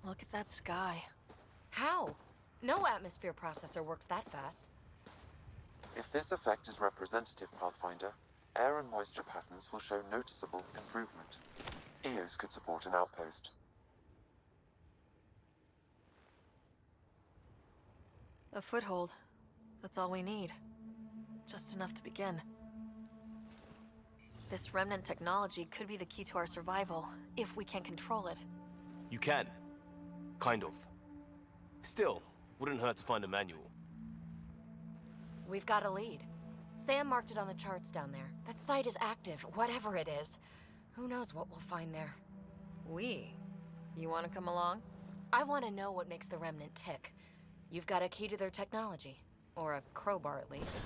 Look at that sky. How? No atmosphere processor works that fast. If this effect is representative, Pathfinder, air and moisture patterns will show noticeable improvement. Eos could support an outpost. A foothold. That's all we need. Just enough to begin. This remnant technology could be the key to our survival, if we can control it. You can. Kind of. Still, wouldn't hurt to find a manual. We've got a lead. Sam marked it on the charts down there. That site is active, whatever it is. Who knows what we'll find there. We? You want to come along? I want to know what makes the Remnant tick. You've got a key to their technology. Or a crowbar, at least.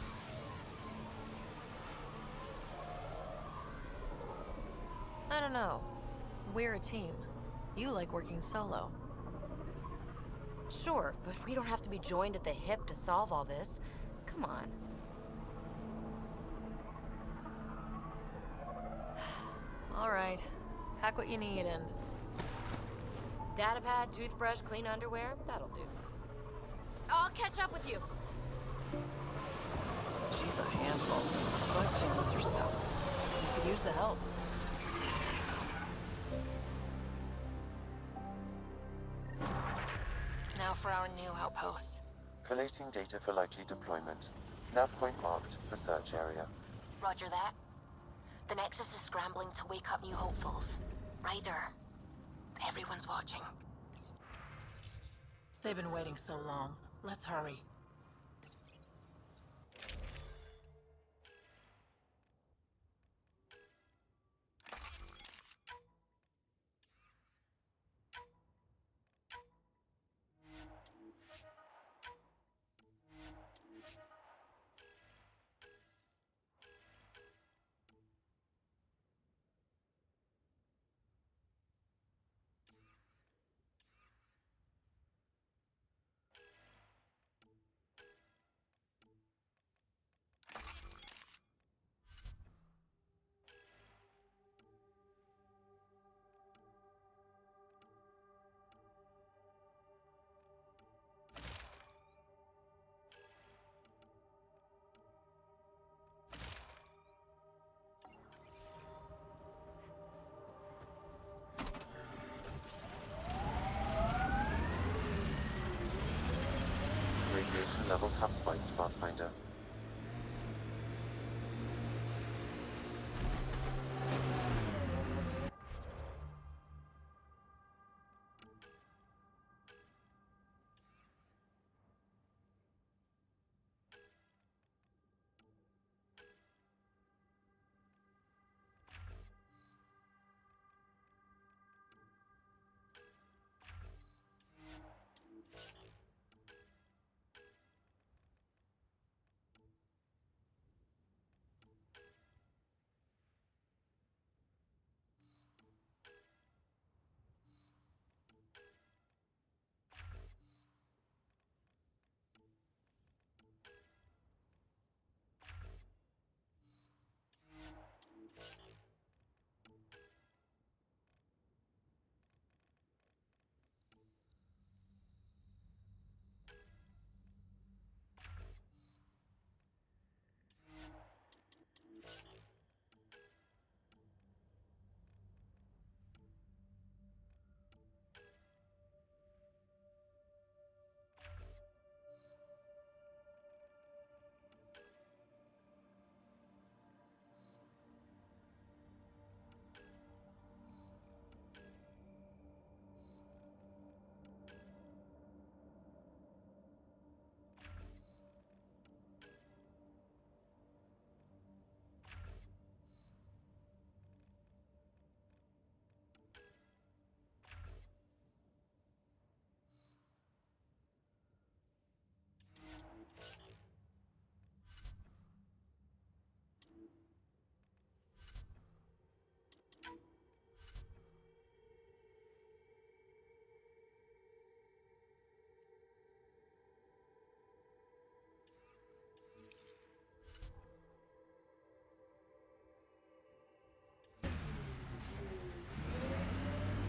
I don't know. We're a team. You like working solo. Sure, but we don't have to be joined at the hip to solve all this. Come on. All right. Pack what you need and... Datapad, toothbrush, clean underwear, that'll do. I'll catch up with you. She's a handful, but she knows her stuff. We could use the help. Now for our new outpost. Collating data for likely deployment. Nav point marked, the search area. Roger that. The Nexus is scrambling to wake up new hopefuls. Ryder, everyone's watching. They've been waiting so long. Let's hurry. levels have spiked, Pathfinder.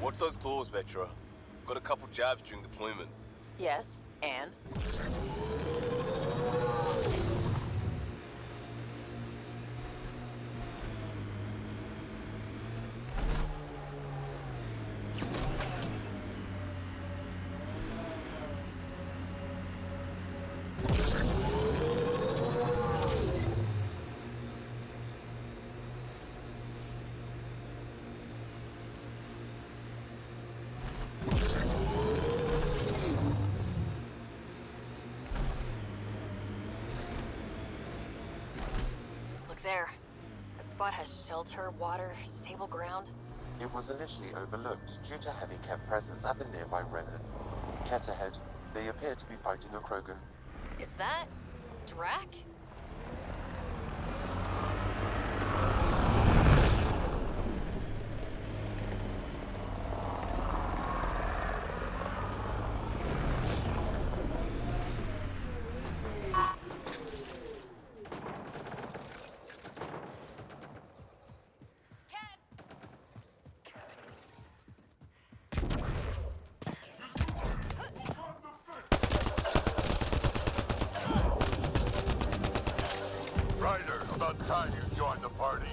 Watch those claws, Vetra. Got a couple jabs during deployment. Yes, and? There. That spot has shelter, water, stable ground. It was initially overlooked due to heavy Ket presence at the nearby Renan. Ket ahead. They appear to be fighting a Krogan. Is that Drac? Ryder, about time you joined the party.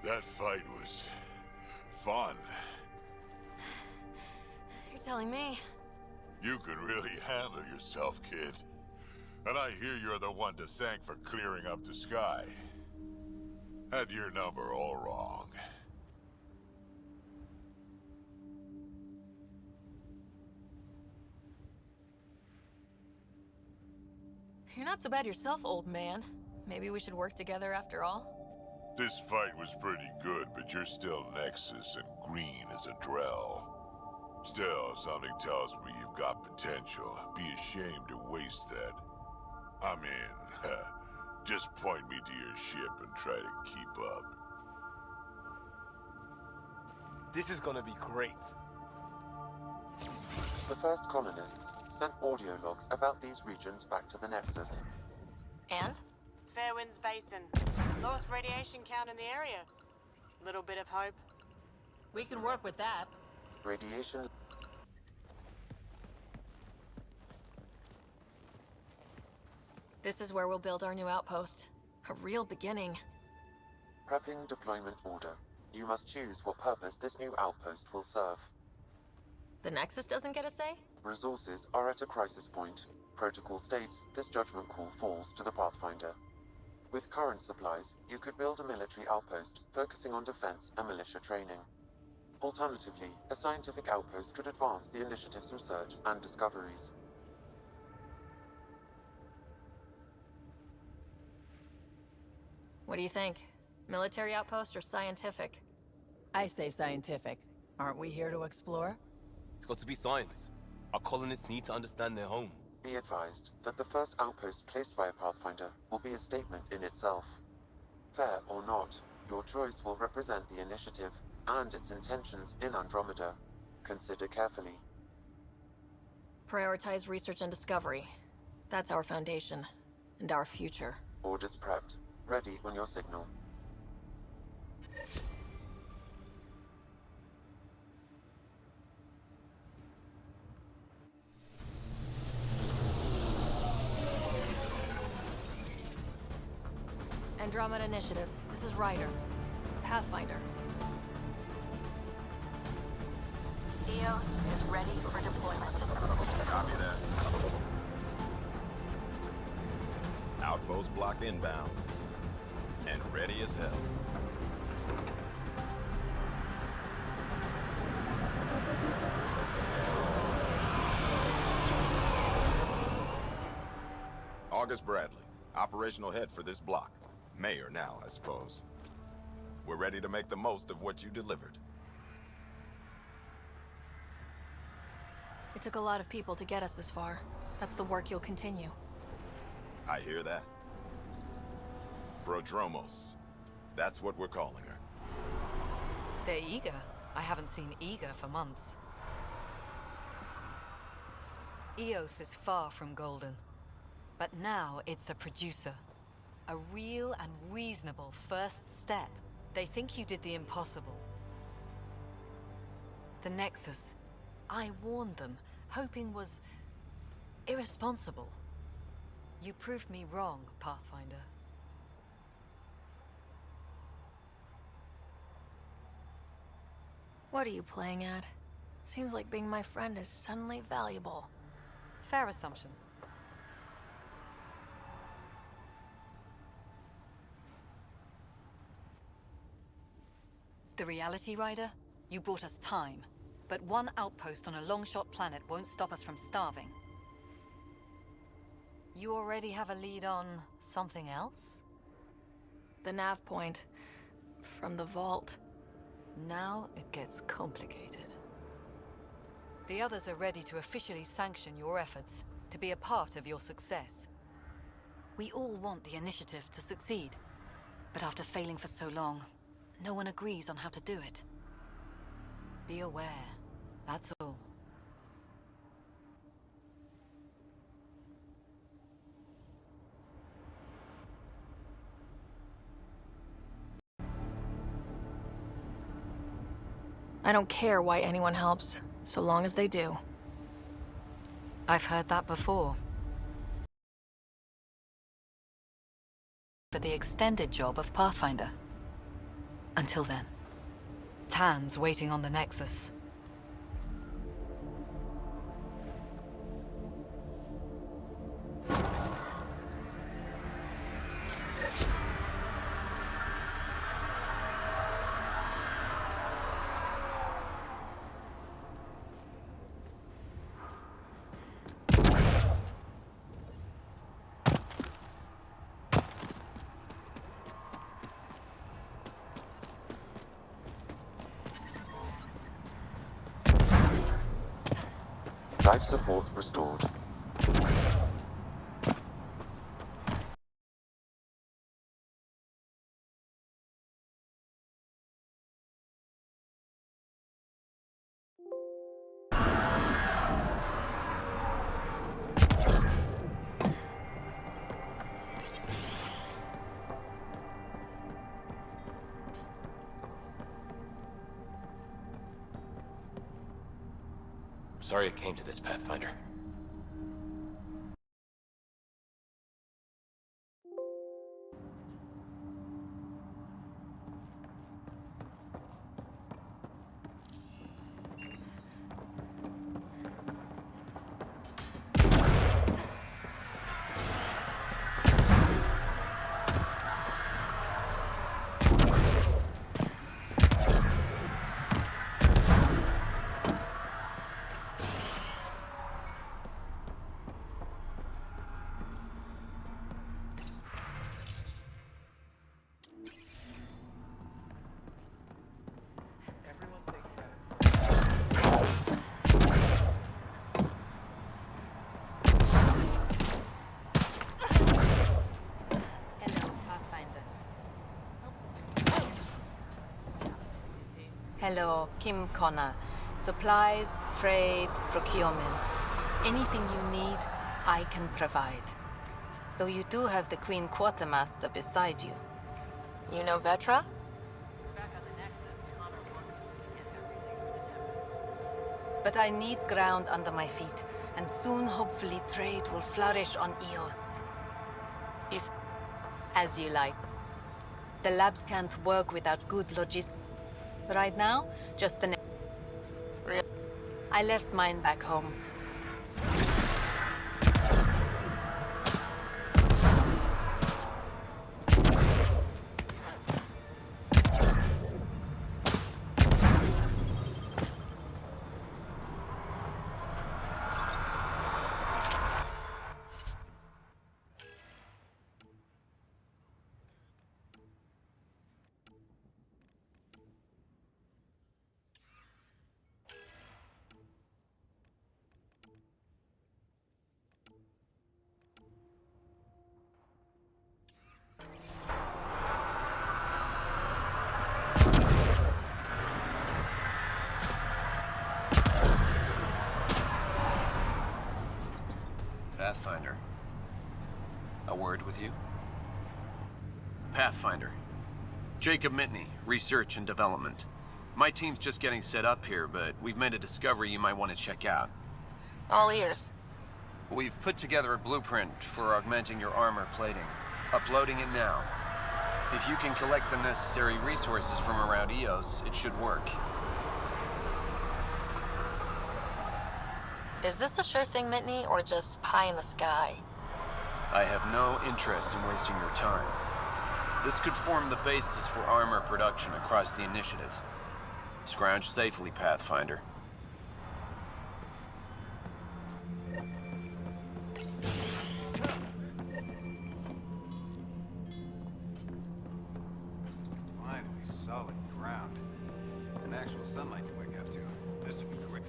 That fight was fun. You're telling me. You can really handle yourself, kid. And I hear you're the one to thank for clearing up the sky. Had your number all wrong. You're not so bad yourself, old man. Maybe we should work together after all? This fight was pretty good, but you're still Nexus and green as a Drell. Still, something tells me you've got potential. Be ashamed to waste that. I mean, just point me to your ship and try to keep up. This is gonna be great. The first colonists sent audio logs about these regions back to the Nexus. And? Fairwinds Basin. Lowest radiation count in the area. Little bit of hope. We can work with that. Radiation. This is where we'll build our new outpost. A real beginning. Prepping deployment order. You must choose what purpose this new outpost will serve. The Nexus doesn't get a say? Resources are at a crisis point. Protocol states this judgment call falls to the Pathfinder. With current supplies, you could build a military outpost focusing on defense and militia training. Alternatively, a scientific outpost could advance the initiative's research and discoveries. What do you think? Military outpost or scientific? I say scientific. Aren't we here to explore? It's got to be science. Our colonists need to understand their home. Be advised that the first outpost placed by a Pathfinder will be a statement in itself. Fair or not, your choice will represent the initiative and its intentions in Andromeda. Consider carefully. Prioritize research and discovery. That's our foundation. And our future. Orders prepped. Ready on your signal. Andromeda Initiative. This is Ryder. Pathfinder. EOS is ready for deployment. Copy that. Outpost block inbound. And ready as hell. August Bradley, operational head for this block. Mayor now, I suppose. We're ready to make the most of what you delivered. It took a lot of people to get us this far. That's the work you'll continue. I hear that. Prodromos. That's what we're calling her. They're eager. I haven't seen eager for months. EOS is far from golden. But now it's a producer. A real and reasonable first step. They think you did the impossible. The Nexus. I warned them, hoping was irresponsible. You proved me wrong, Pathfinder. What are you playing at? Seems like being my friend is suddenly valuable. Fair assumption. The reality, Ryder? You brought us time. But one outpost on a long-shot planet won't stop us from starving. You already have a lead on something else? The nav point. From the vault. Now it gets complicated. The others are ready to officially sanction your efforts, to be a part of your success. We all want the initiative to succeed. But after failing for so long, no one agrees on how to do it. Be aware, that's all. I don't care why anyone helps, so long as they do. I've heard that before. For the extended job of Pathfinder. Until then, Tan's waiting on the Nexus. Life support restored. Sorry it came to this, Pathfinder. Hello, Kim Connor. Supplies, trade, procurement. Anything you need, I can provide. Though you do have the Queen Quartermaster beside you. You know Vetra? But I need ground under my feet, and soon hopefully trade will flourish on Eos. As you like. The labs can't work without good logistics. Right now, just the... I left mine back home. Pathfinder. A word with you? Pathfinder. Jacob Mitney, Research and Development. My team's just getting set up here, but we've made a discovery you might want to check out. All ears. We've put together a blueprint for augmenting your armor plating. Uploading it now. If you can collect the necessary resources from around Eos, it should work. Is this a sure thing, Mitney, or just pie in the sky? I have no interest in wasting your time. This could form the basis for armor production across the initiative. Scrounge safely, Pathfinder. Finally, solid ground. And actual sunlight to wake up to. This will be great.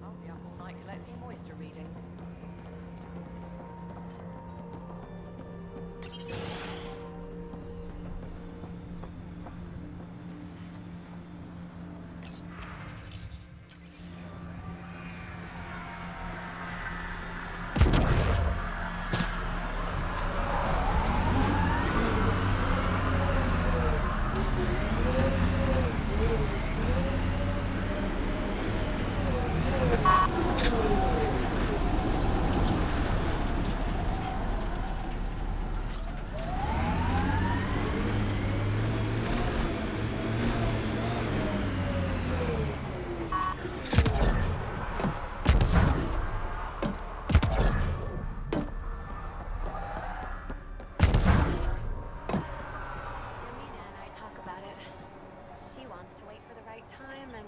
I'll be up all night collecting moisture readings. time and...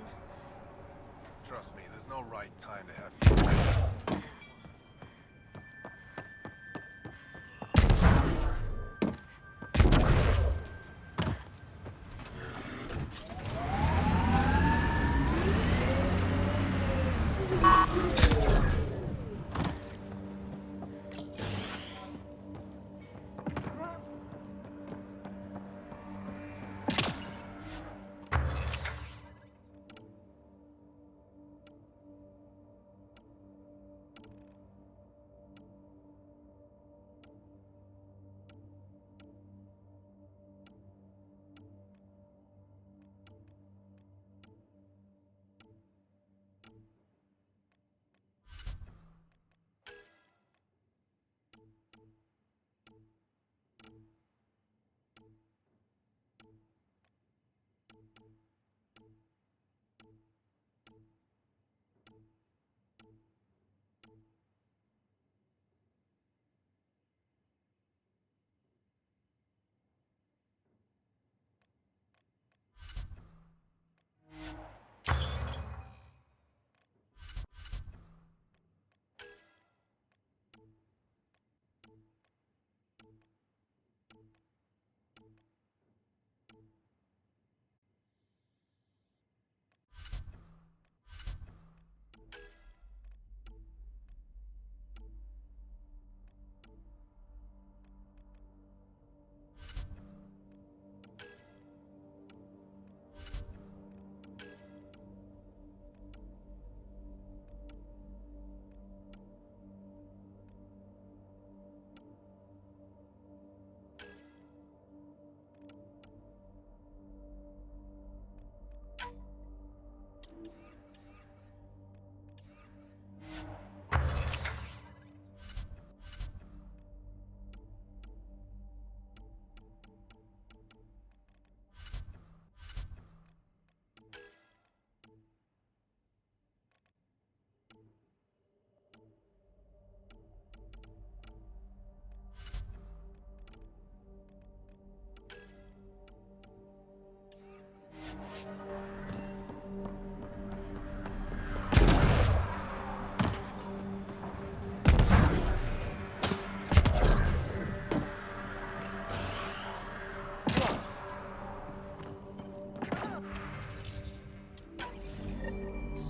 Trust me, there's no right time to have...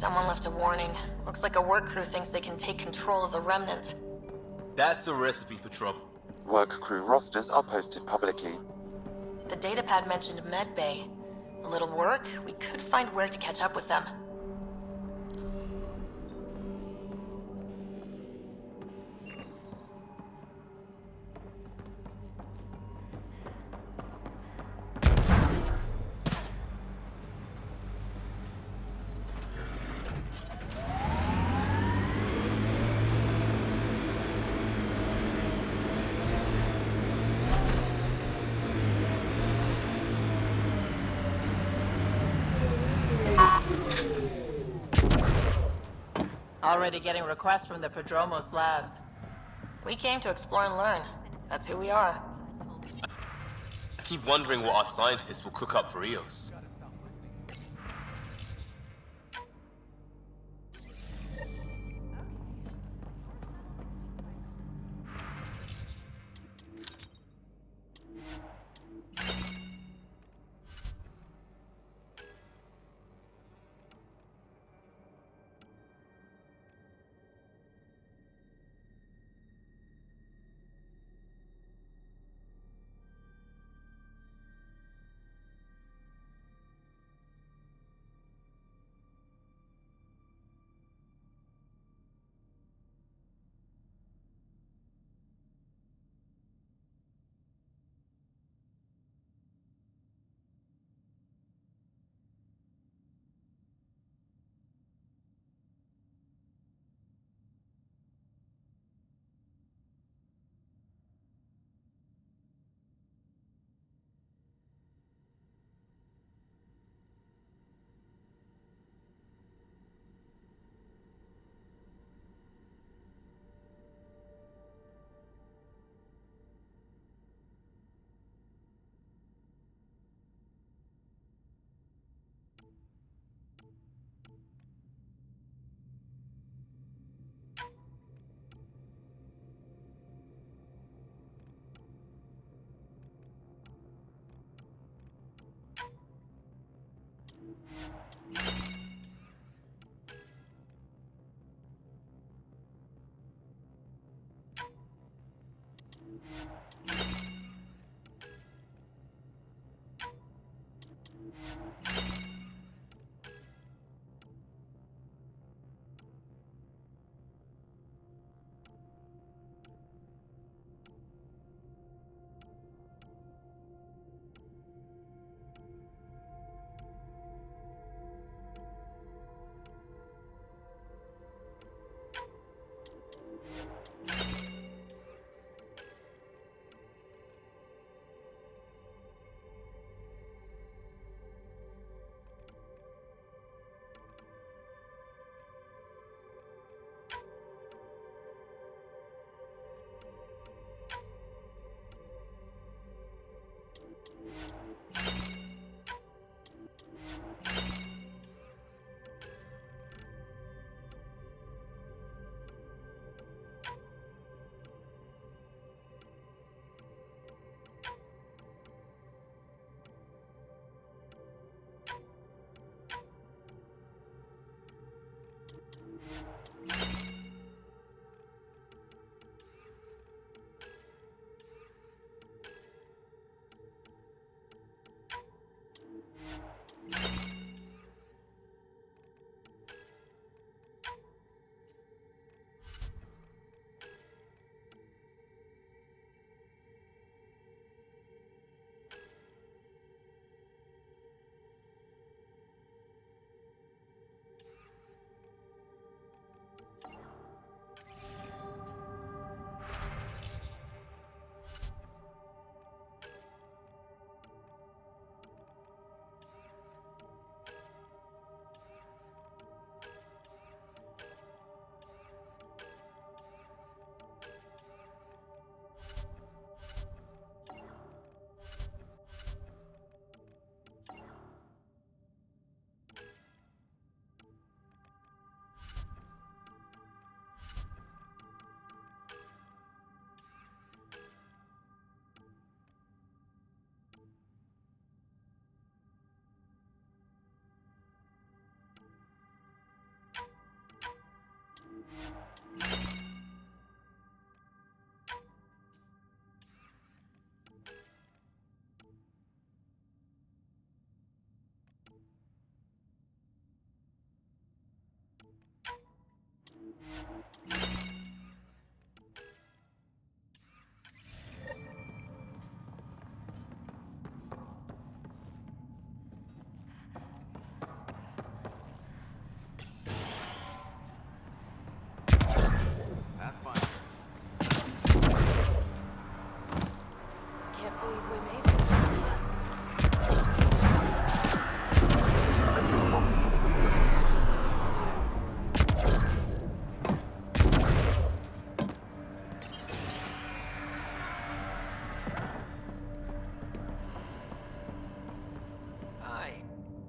Someone left a warning. Looks like a work crew thinks they can take control of the remnant. That's a recipe for trouble. Work crew rosters are posted publicly. The datapad mentioned medbay. A little work, we could find where to catch up with them. Already getting requests from the Prodromos labs. We came to explore and learn. That's who we are. I keep wondering what our scientists will cook up for Eos.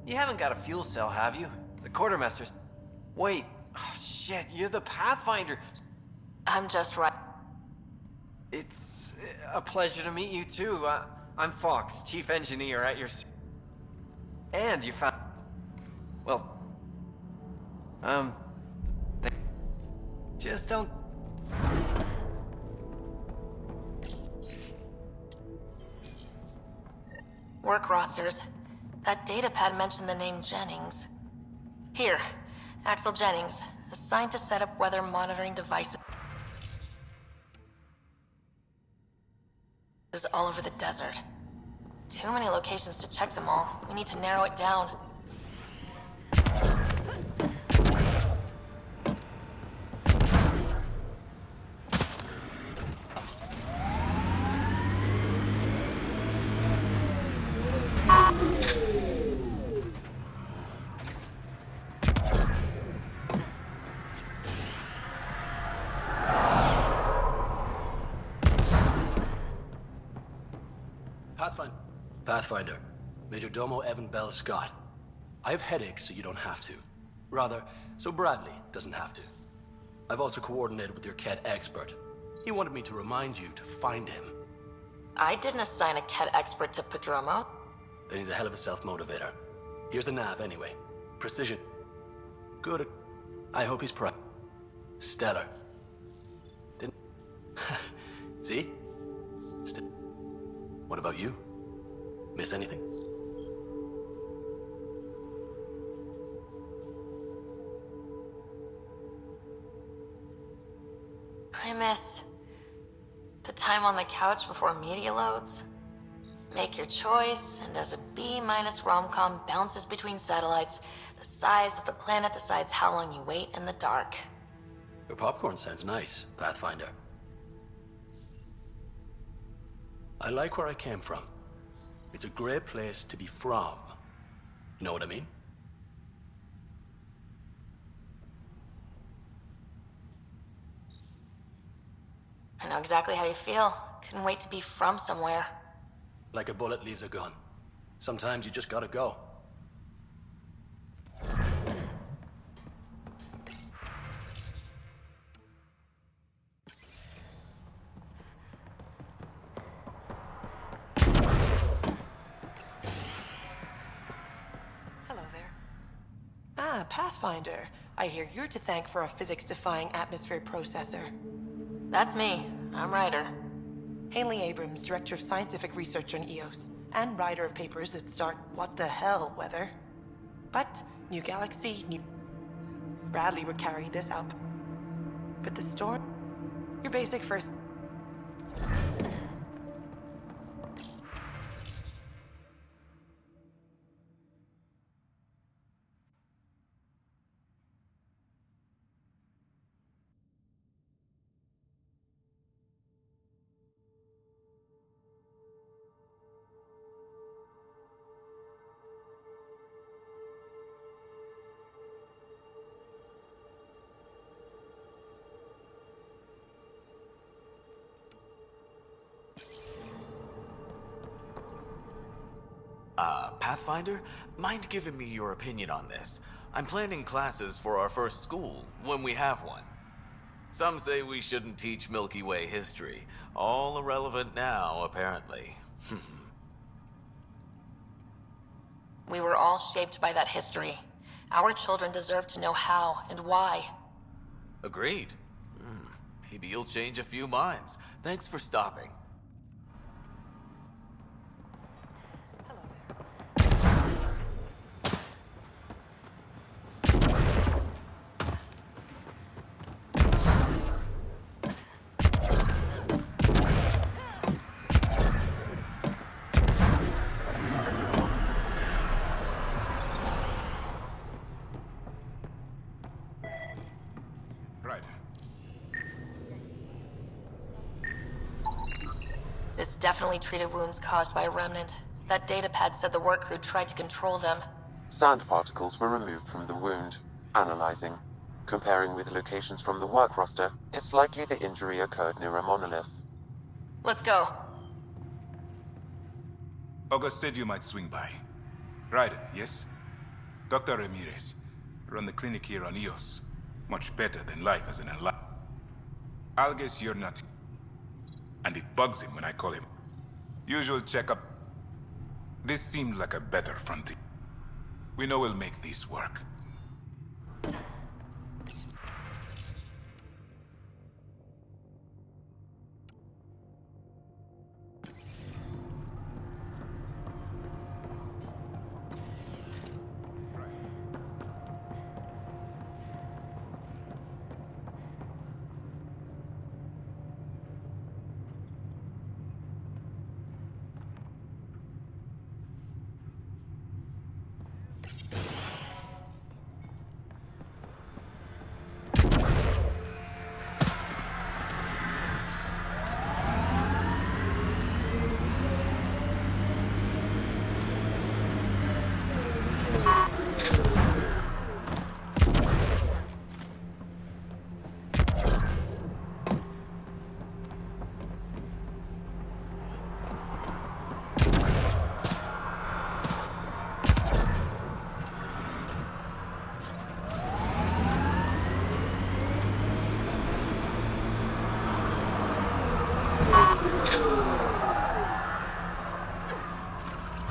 You haven't got a fuel cell, have you? The quartermaster's... Wait. Oh, shit, you're the Pathfinder. I'm just right. It's a pleasure to meet you, too. I'm Fox, chief engineer at your... And you found... Well... Just don't... Work rosters. That datapad mentioned the name Jennings. Here, Axel Jennings, assigned to set up weather monitoring devices all over the desert. Too many locations to check them all. We need to narrow it down. Pathfinder, Major Domo Evan Bell Scott. I have headaches, so you don't have to. Rather, so Bradley doesn't have to. I've also coordinated with your Kett expert. He wanted me to remind you to find him. I didn't assign a Kett expert to Prodromo. Then he's a hell of a self-motivator. Here's the nav, anyway. Precision. Good. I hope he's stellar. Didn't... See? What about you? Miss anything? I miss the time on the couch before media loads. Make your choice, and as a B- rom-com bounces between satellites, the size of the planet decides how long you wait in the dark. Your popcorn sounds nice, Pathfinder. I like where I came from. It's a great place to be from. You know what I mean? I know exactly how you feel. Couldn't wait to be from somewhere. Like a bullet leaves a gun. Sometimes you just gotta go. Pathfinder. I hear you're to thank for a physics-defying atmosphere processor. That's me. I'm Ryder. Haley Abrams, Director of Scientific Research on EOS, and writer of papers that start what the hell weather. But, new galaxy, new... Bradley would carry this up. But the storm... Your basic first... Pathfinder, mind giving me your opinion on this? I'm planning classes for our first school, when we have one. Some say we shouldn't teach Milky Way history. All irrelevant now, apparently. We were all shaped by that history. Our children deserve to know how and why. Agreed. Maybe you'll change a few minds. Thanks for stopping. This definitely treated wounds caused by a remnant. That datapad said the work crew tried to control them. Sand particles were removed from the wound. Analyzing. Comparing with locations from the work roster, it's likely the injury occurred near a monolith. Let's go. August said you might swing by. Ryder, yes? Dr. Ramirez. Run the clinic here on Eos. Much better than life as an alive. I'll guess you're not. And it bugs him when I call him. Usual checkup. This seems like a better frontier. We know we'll make this work.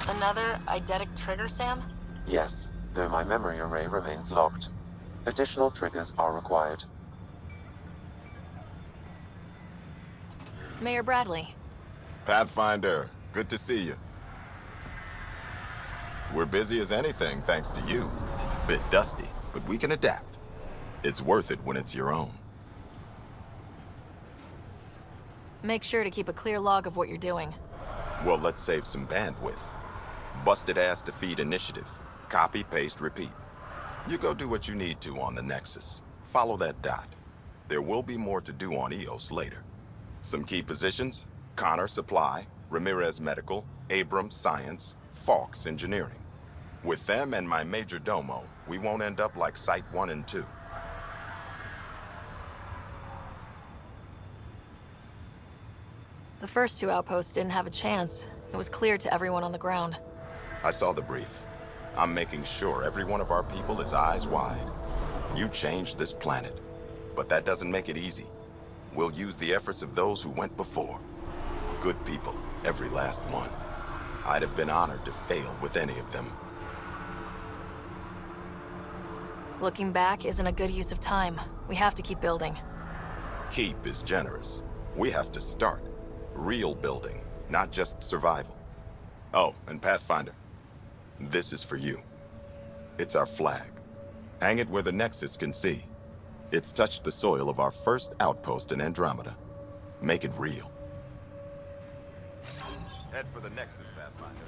Another eidetic trigger, Sam? Yes, though my memory array remains locked. Additional triggers are required. Mayor Bradley. Pathfinder, good to see you. We're busy as anything thanks to you. Bit dusty, but we can adapt. It's worth it when it's your own. Make sure to keep a clear log of what you're doing. Well, let's save some bandwidth. Busted ass to feed initiative. Copy, paste, repeat. You go do what you need to on the Nexus. Follow that dot. There will be more to do on Eos later. Some key positions: Connor Supply, Ramirez Medical, Abrams Science, Fawkes Engineering. With them and my major domo, we won't end up like Site 1 and 2. The first two outposts didn't have a chance. It was clear to everyone on the ground. I saw the brief. I'm making sure every one of our people is eyes wide. You changed this planet, but that doesn't make it easy. We'll use the efforts of those who went before. Good people, every last one. I'd have been honored to fail with any of them. Looking back isn't a good use of time. We have to keep building. Keep is generous. We have to start. Real building, not just survival. Oh, and Pathfinder, this is for you. It's our flag. Hang it where the Nexus can see. It's touched the soil of our first outpost in Andromeda. Make it real. Head for the Nexus, Pathfinder.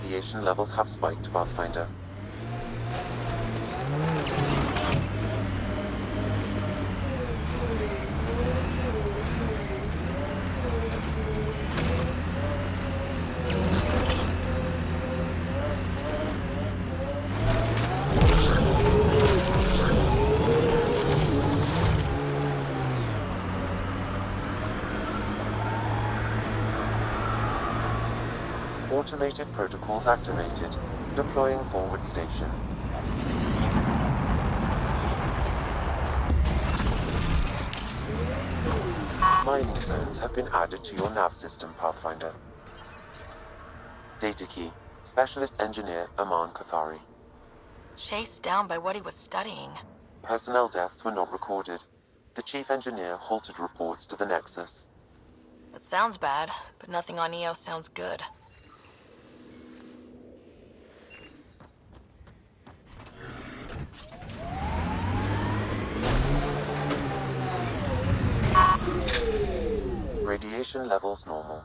Radiation levels have spiked, Pathfinder. Automated protocols activated. Deploying forward station. Mining zones have been added to your nav system, Pathfinder. Data key. Specialist Engineer Aman Kathari. Chased down by what he was studying. Personnel deaths were not recorded. The Chief Engineer halted reports to the Nexus. That sounds bad, but nothing on EOS sounds good. Radiation levels normal.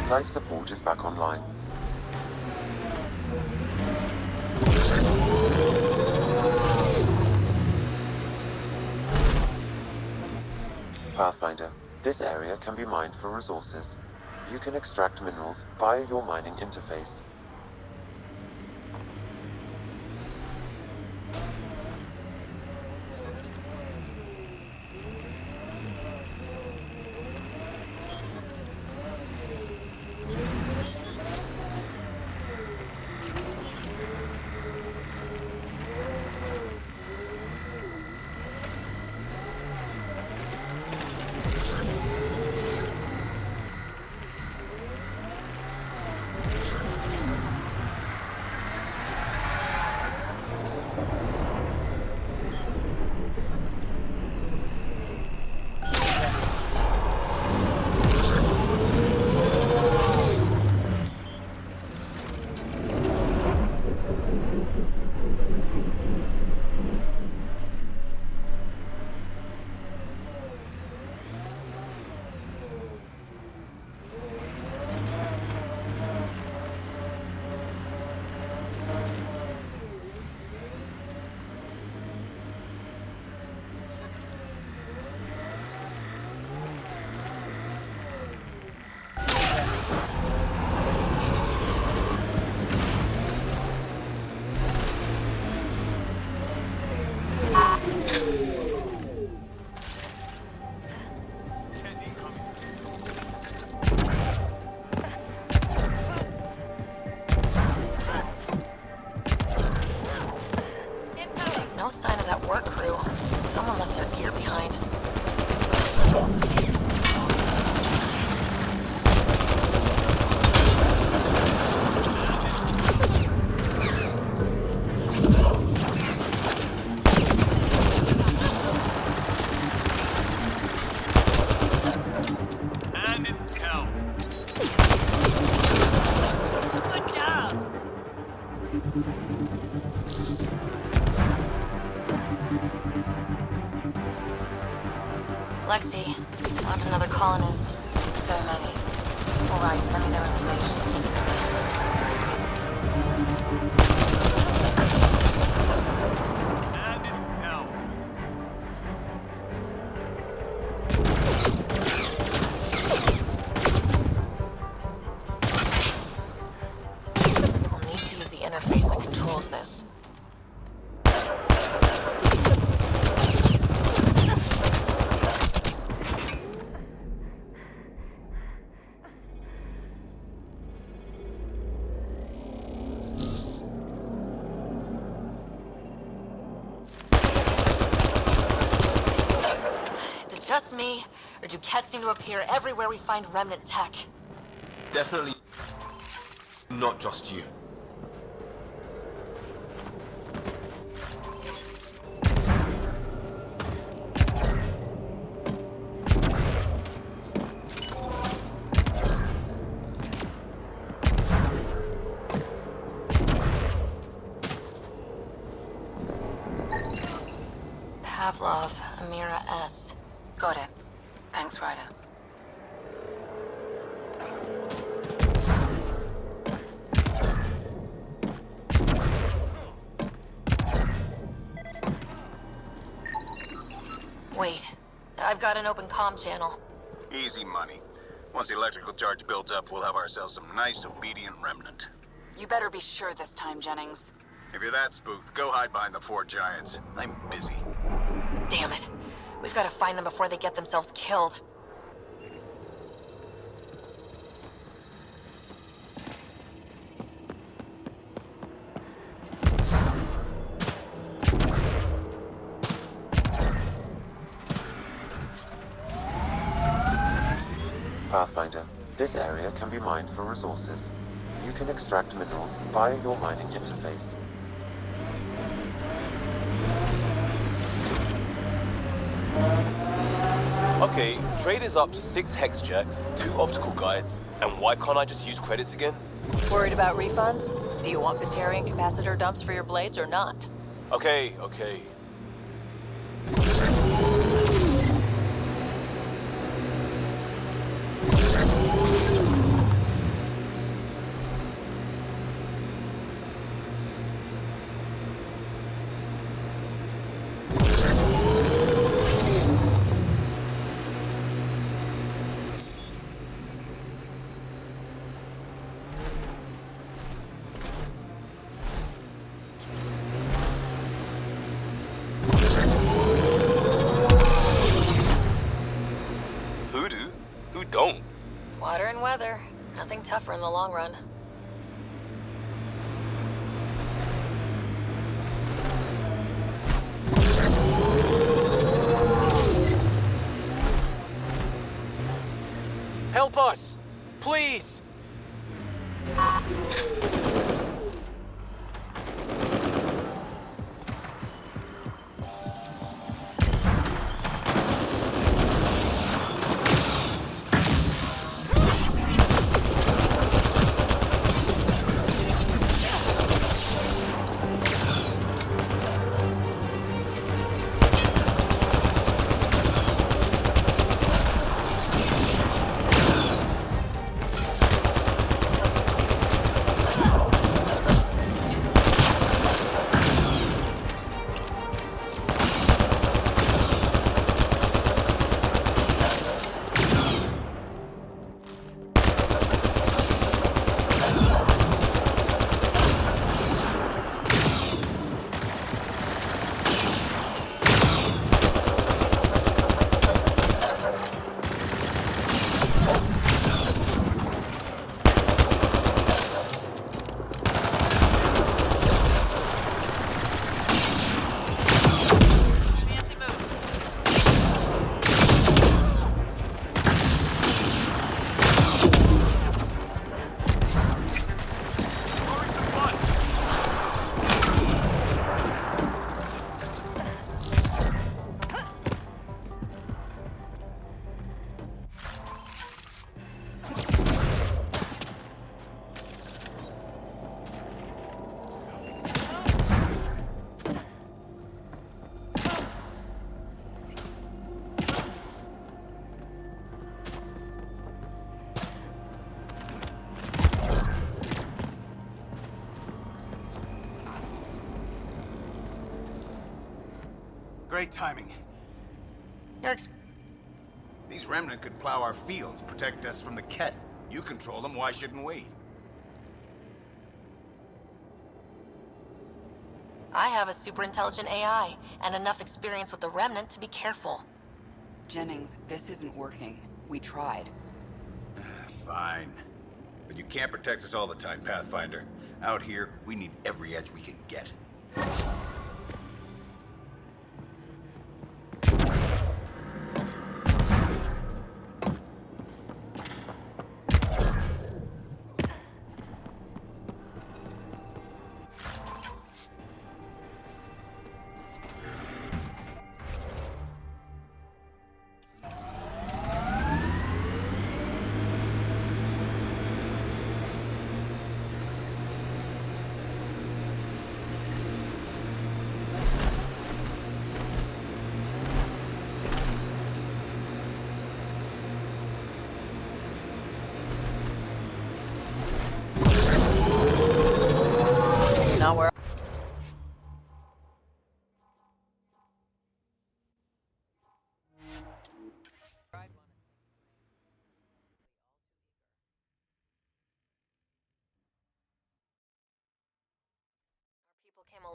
Life support is back online. Pathfinder, this area can be mined for resources. You can extract minerals via your mining interface. No sign of that work crew. Someone left their gear behind. And it's hell. Good job. Lexi, found another colonist. So many. All right, send me their information. And it's hell. We'll need to use the interface that controls this. Just me, or do Kett seem to appear everywhere we find remnant tech? Definitely not just you. Pavlov, Amira S. Got it. Thanks, Ryder. Wait. I've got an open comm channel. Easy money. Once the electrical charge builds up, we'll have ourselves some nice, obedient remnant. You better be sure this time, Jennings. If you're that spooked, go hide behind the four giants. I'm busy. Damn it. We've got to find them before they get themselves killed. Pathfinder, this area can be mined for resources. You can extract minerals via your mining interface. Okay, trade is up to 6 hex jerks, 2 optical guides, and why can't I just use credits again? Worried about refunds? Do you want Batarian capacitor dumps for your blades or not? Okay. Don't. Water and weather. Nothing tougher in the long run. Help us! Please! Great timing. These remnant could plow our fields, protect us from the Ket. You control them, why shouldn't we? I have a super intelligent AI and enough experience with the Remnant to be careful. Jennings, this isn't working. We tried. Fine. But you can't protect us all the time, Pathfinder. Out here, we need every edge we can get.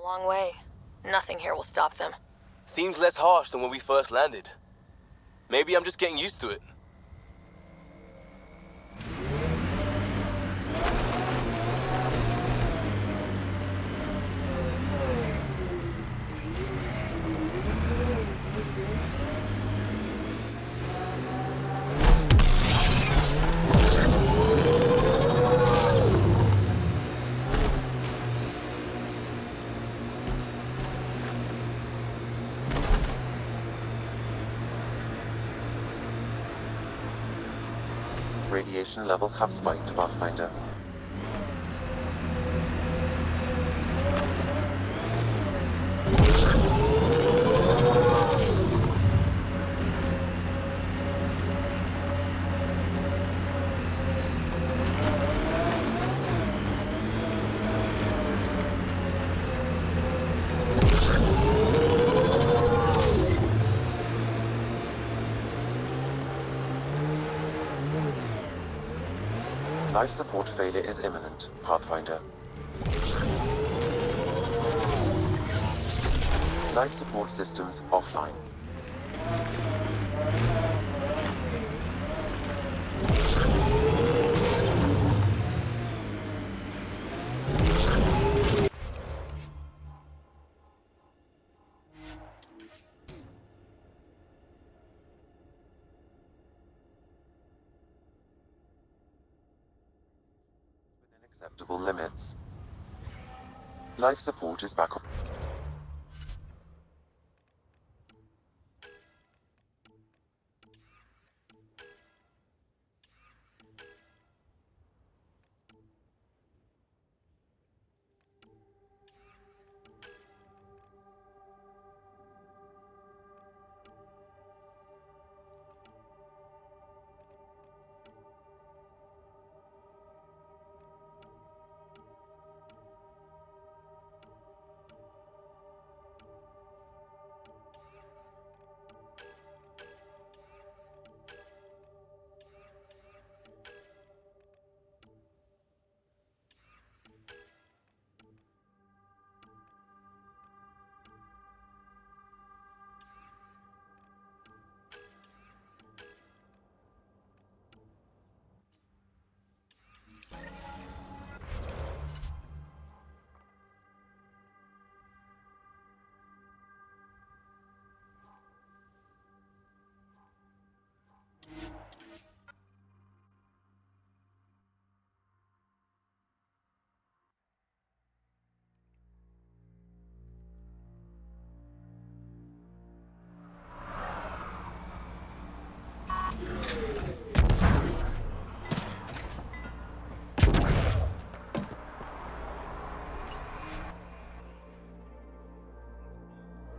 A long way. Nothing here will stop them. Seems less harsh than when we first landed. Maybe I'm just getting used to it. Radiation levels have spiked, Pathfinder. Life support failure is imminent, Pathfinder. Life support systems offline. Acceptable limits. Life support is back on.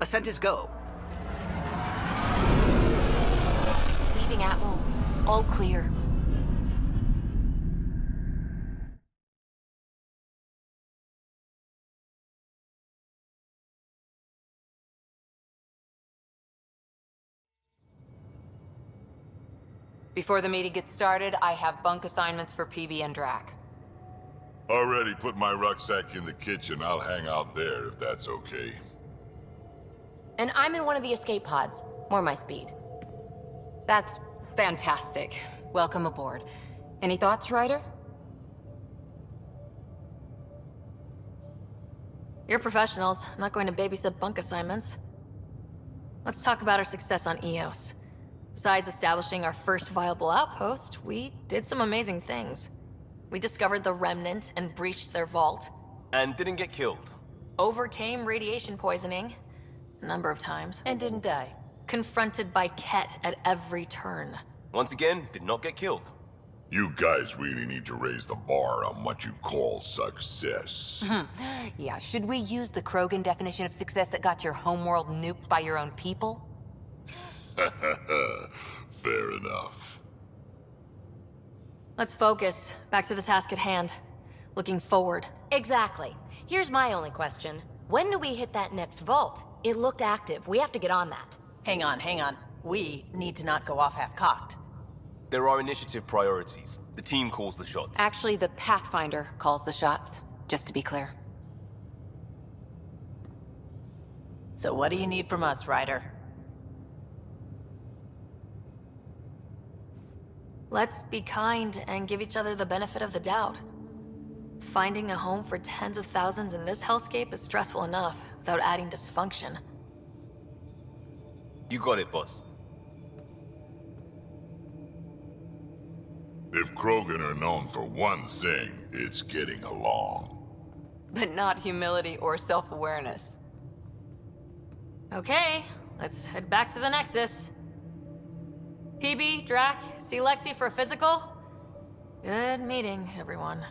Ascent is go. Leaving Atmo. All clear. Before the meeting gets started, I have bunk assignments for PB and Drac. Already put my rucksack in the kitchen. I'll hang out there if that's okay. And I'm in one of the escape pods. More my speed. That's fantastic. Welcome aboard. Any thoughts, Ryder? You're professionals. I'm not going to babysit bunk assignments. Let's talk about our success on Eos. Besides establishing our first viable outpost, we did some amazing things. We discovered the Remnant and breached their vault. And didn't get killed. Overcame radiation poisoning. A number of times. And didn't die. Confronted by Ket at every turn. Once again, did not get killed. You guys really need to raise the bar on what you call success. Yeah, should we use the Krogan definition of success that got your homeworld nuked by your own people? Fair enough. Let's focus. Back to the task at hand. Looking forward. Exactly. Here's my only question. When do we hit that next vault? It looked active. We have to get on that. Hang on, hang on. We need to not go off half-cocked. There are initiative priorities. The team calls the shots. Actually, the Pathfinder calls the shots, just to be clear. So what do you need from us, Ryder? Let's be kind and give each other the benefit of the doubt. Finding a home for tens of thousands in this hellscape is stressful enough without adding dysfunction. You got it, boss. If Krogan are known for one thing, it's getting along. But not humility or self-awareness. Okay, let's head back to the Nexus. PB, Drac, see Lexi for a physical? Good meeting, everyone.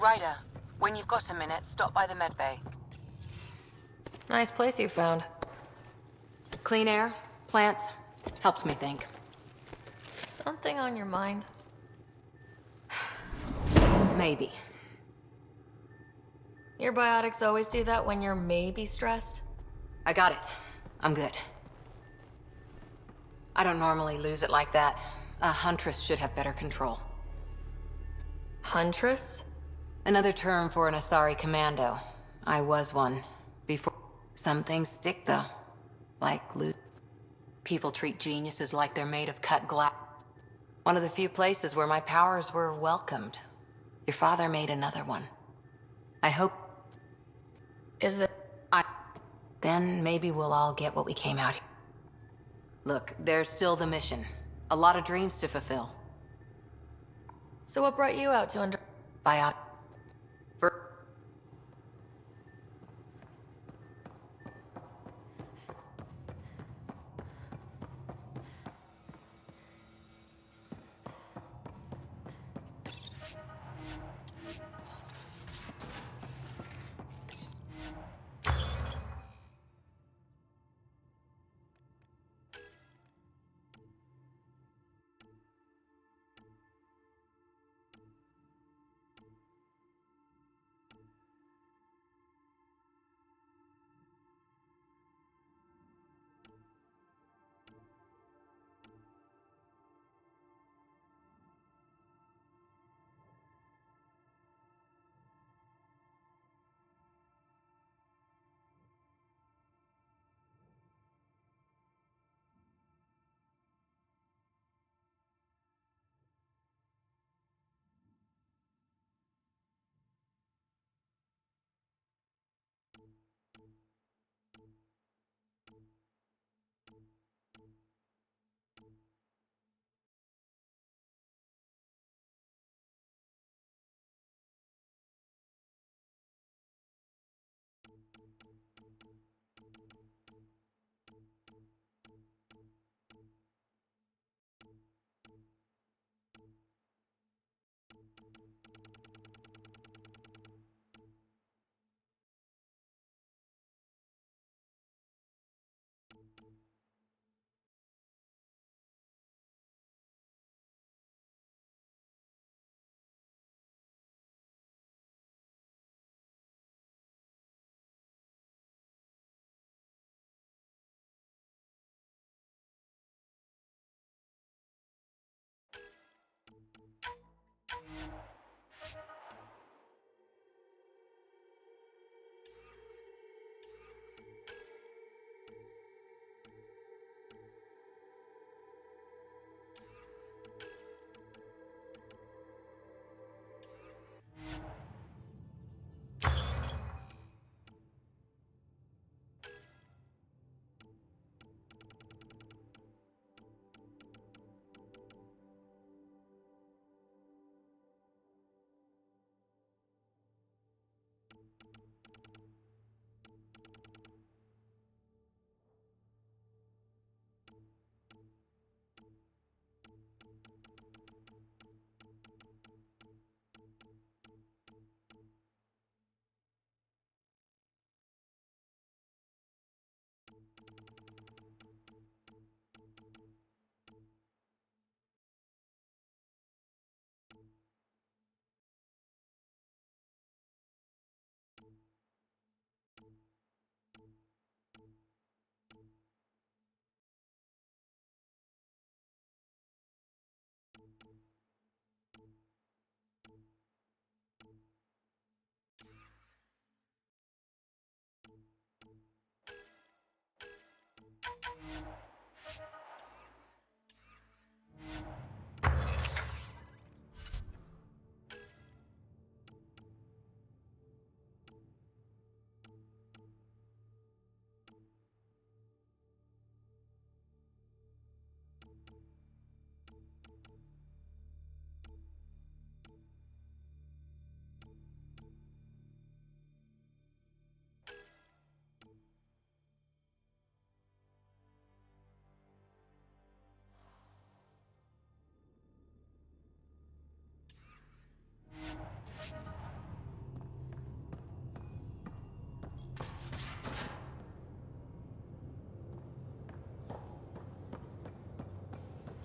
Ryder, when you've got a minute, stop by the medbay. Nice place you found. Clean air, plants, helps me think. Something on your mind? Maybe. Your biotics always do that when you're maybe stressed? I got it. I'm good. I don't normally lose it like that. A huntress should have better control. Huntress? Another term for an Asari commando. I was one. Before. Some things stick, though. Like loot. People treat geniuses like they're made of cut glass. One of the few places where my powers were welcomed. Your father made another one. I hope... Is that... Then maybe we'll all get what we came out here. Look, there's still the mission. A lot of dreams to fulfill. So what brought you out to Biot...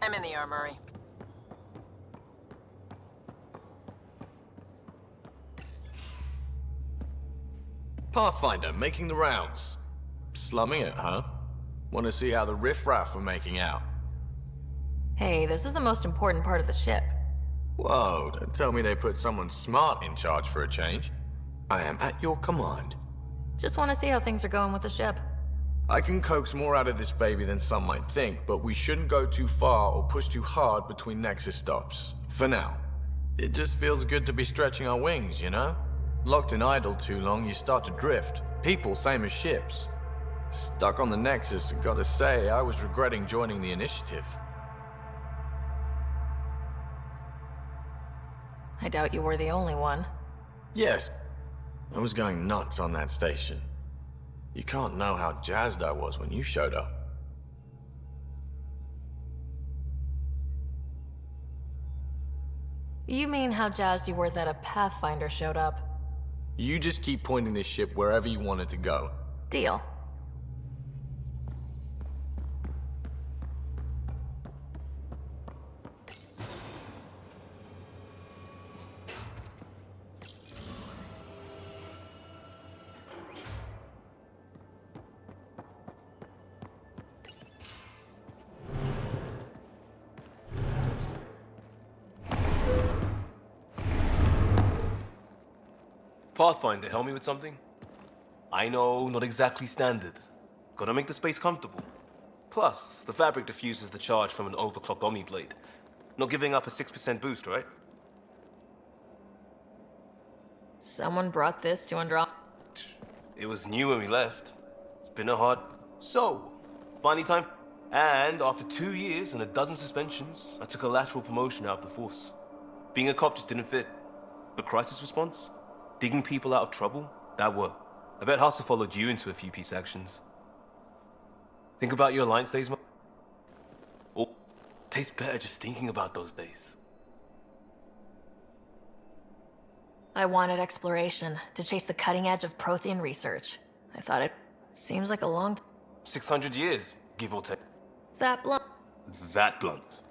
I'm in the armory. Pathfinder, making the rounds. Slumming it, huh? Want to see how the riffraff are making out? Hey, this is the most important part of the ship. Whoa, don't tell me they put someone smart in charge for a change. I am at your command. Just want to see how things are going with the ship. I can coax more out of this baby than some might think, but we shouldn't go too far or push too hard between Nexus stops. For now. It just feels good to be stretching our wings, you know? Locked and idle too long, you start to drift. People, same as ships. Stuck on the Nexus, and gotta say, I was regretting joining the Initiative. I doubt you were the only one. Yes, I was going nuts on that station. You can't know how jazzed I was when you showed up. You mean how jazzed you were that a Pathfinder showed up? You just keep pointing this ship wherever you want it to go. Deal. Pathfinder, help me with something? I know, not exactly standard. Gotta make the space comfortable. Plus, the fabric diffuses the charge from an overclocked Omni blade. Not giving up a 6% boost, right? Someone brought this to Undrop. It was new when we left. It's been a hard... So, finally time... And after 2 years and a dozen suspensions, I took a lateral promotion out of the force. Being a cop just didn't fit. But crisis response? Digging people out of trouble? That worked. I bet Hustle followed you into a few peace actions. Think about your Alliance days, oh, tastes better just thinking about those days. I wanted exploration, to chase the cutting edge of Prothean research. I thought it seems like a long 600 years, give or take. That blunt. That blunt.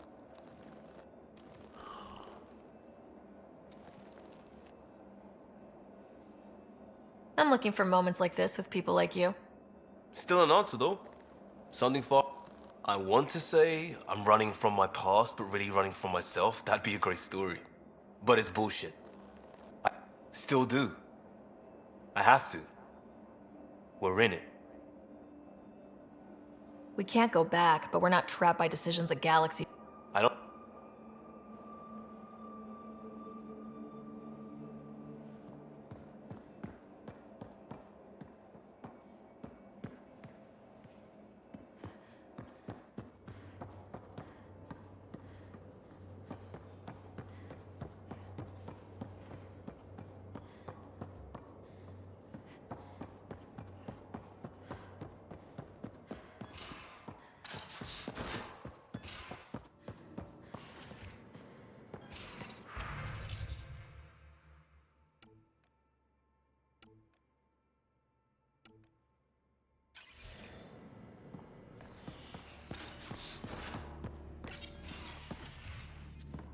I'm looking for moments like this with people like you. Still an answer, though. Something far... I want to say I'm running from my past, but really running from myself. That'd be a great story. But it's bullshit. I still do. I have to. We're in it. We can't go back, but we're not trapped by decisions a galaxy... I don't...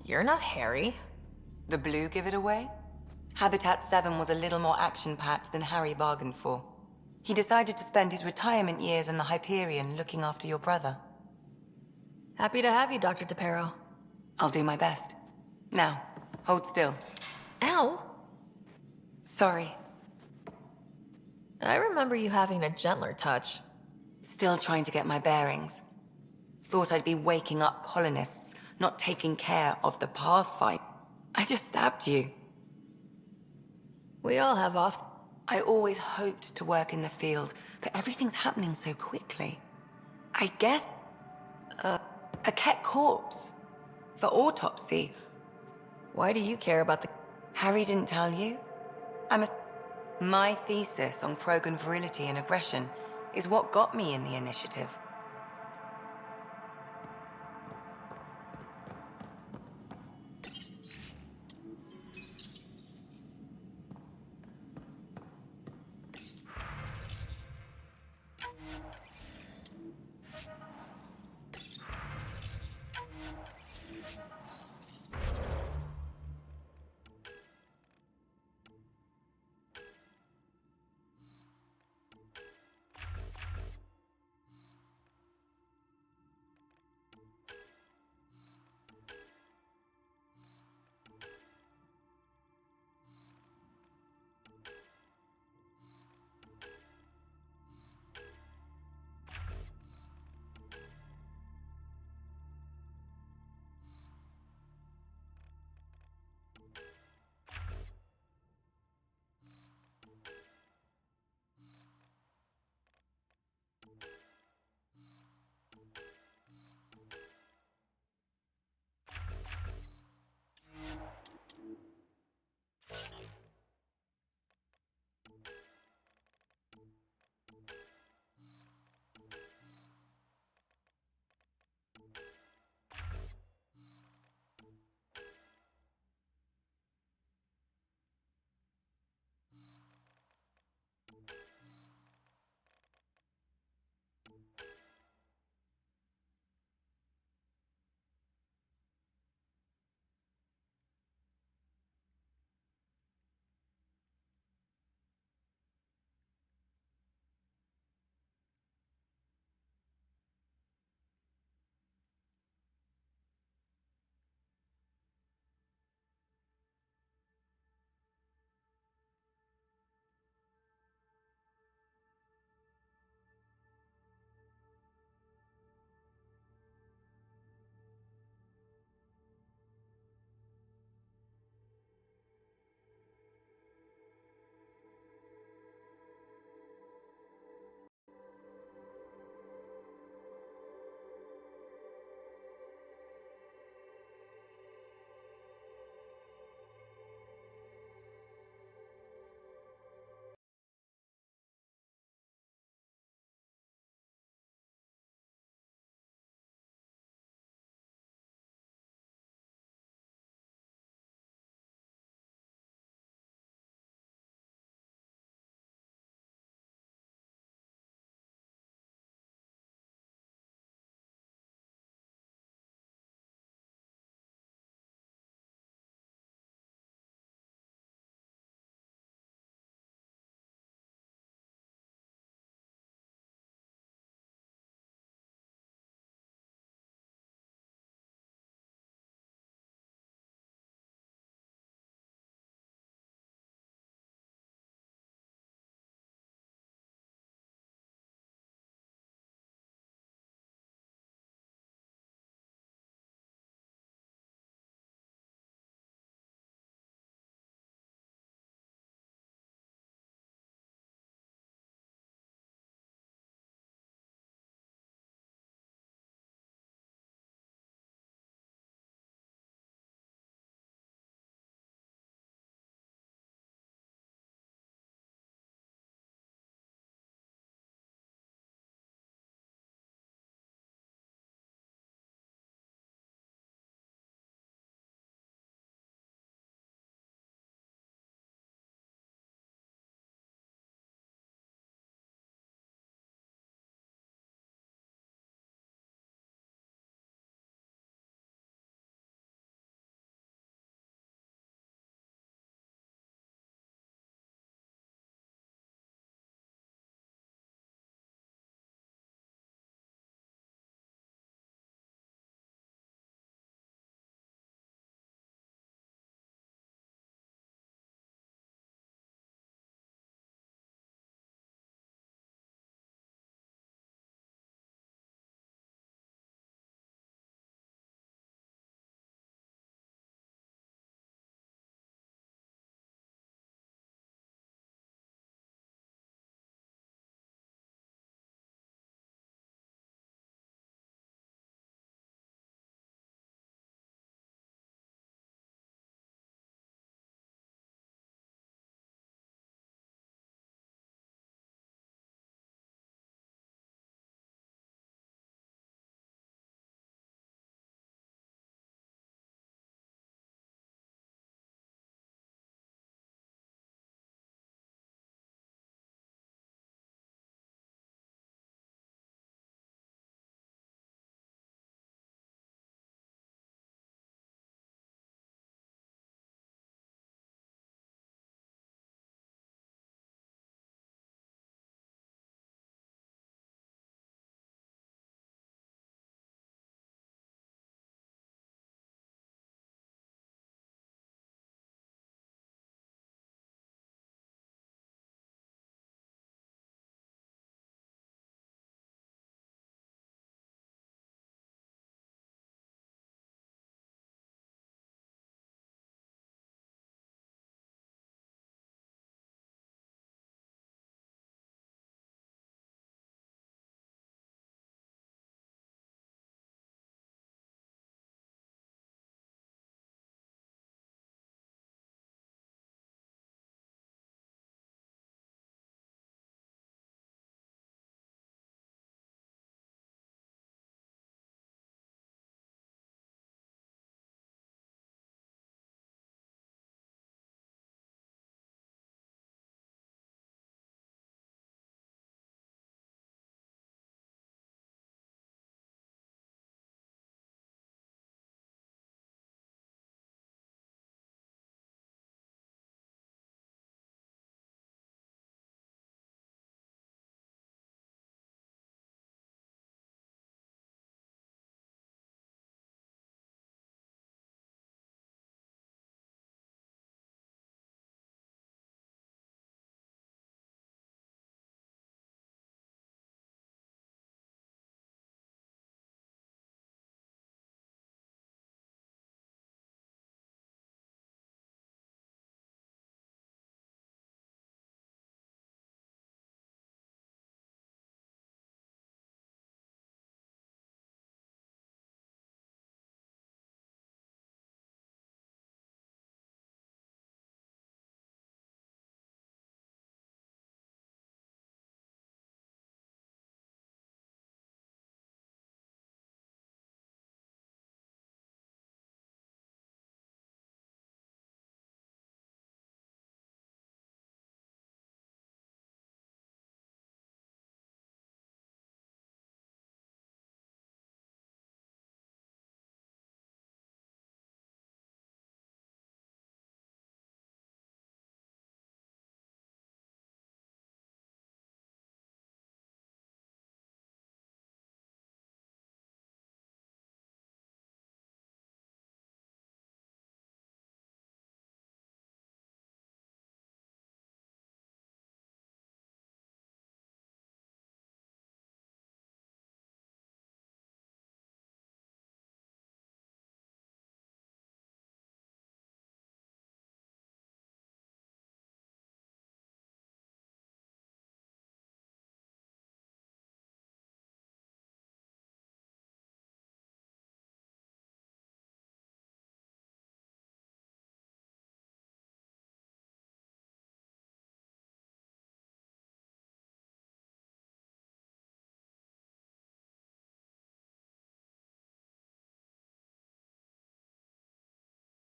You're not Harry. The blue give it away? Habitat 7 was a little more action-packed than Harry bargained for. He decided to spend his retirement years in the Hyperion looking after your brother. Happy to have you, Dr. DePero. I'll do my best. Now, hold still. Ow! Sorry. I remember you having a gentler touch. Still trying to get my bearings. Thought I'd be waking up colonists, not taking care of the Pathfinder. I just stabbed you. We all have oft... I always hoped to work in the field, but everything's happening so quickly. I guess... a Ket corpse. For autopsy. Why do you care about the... Harry didn't tell you? My thesis on Krogan virility and aggression is what got me in the Initiative.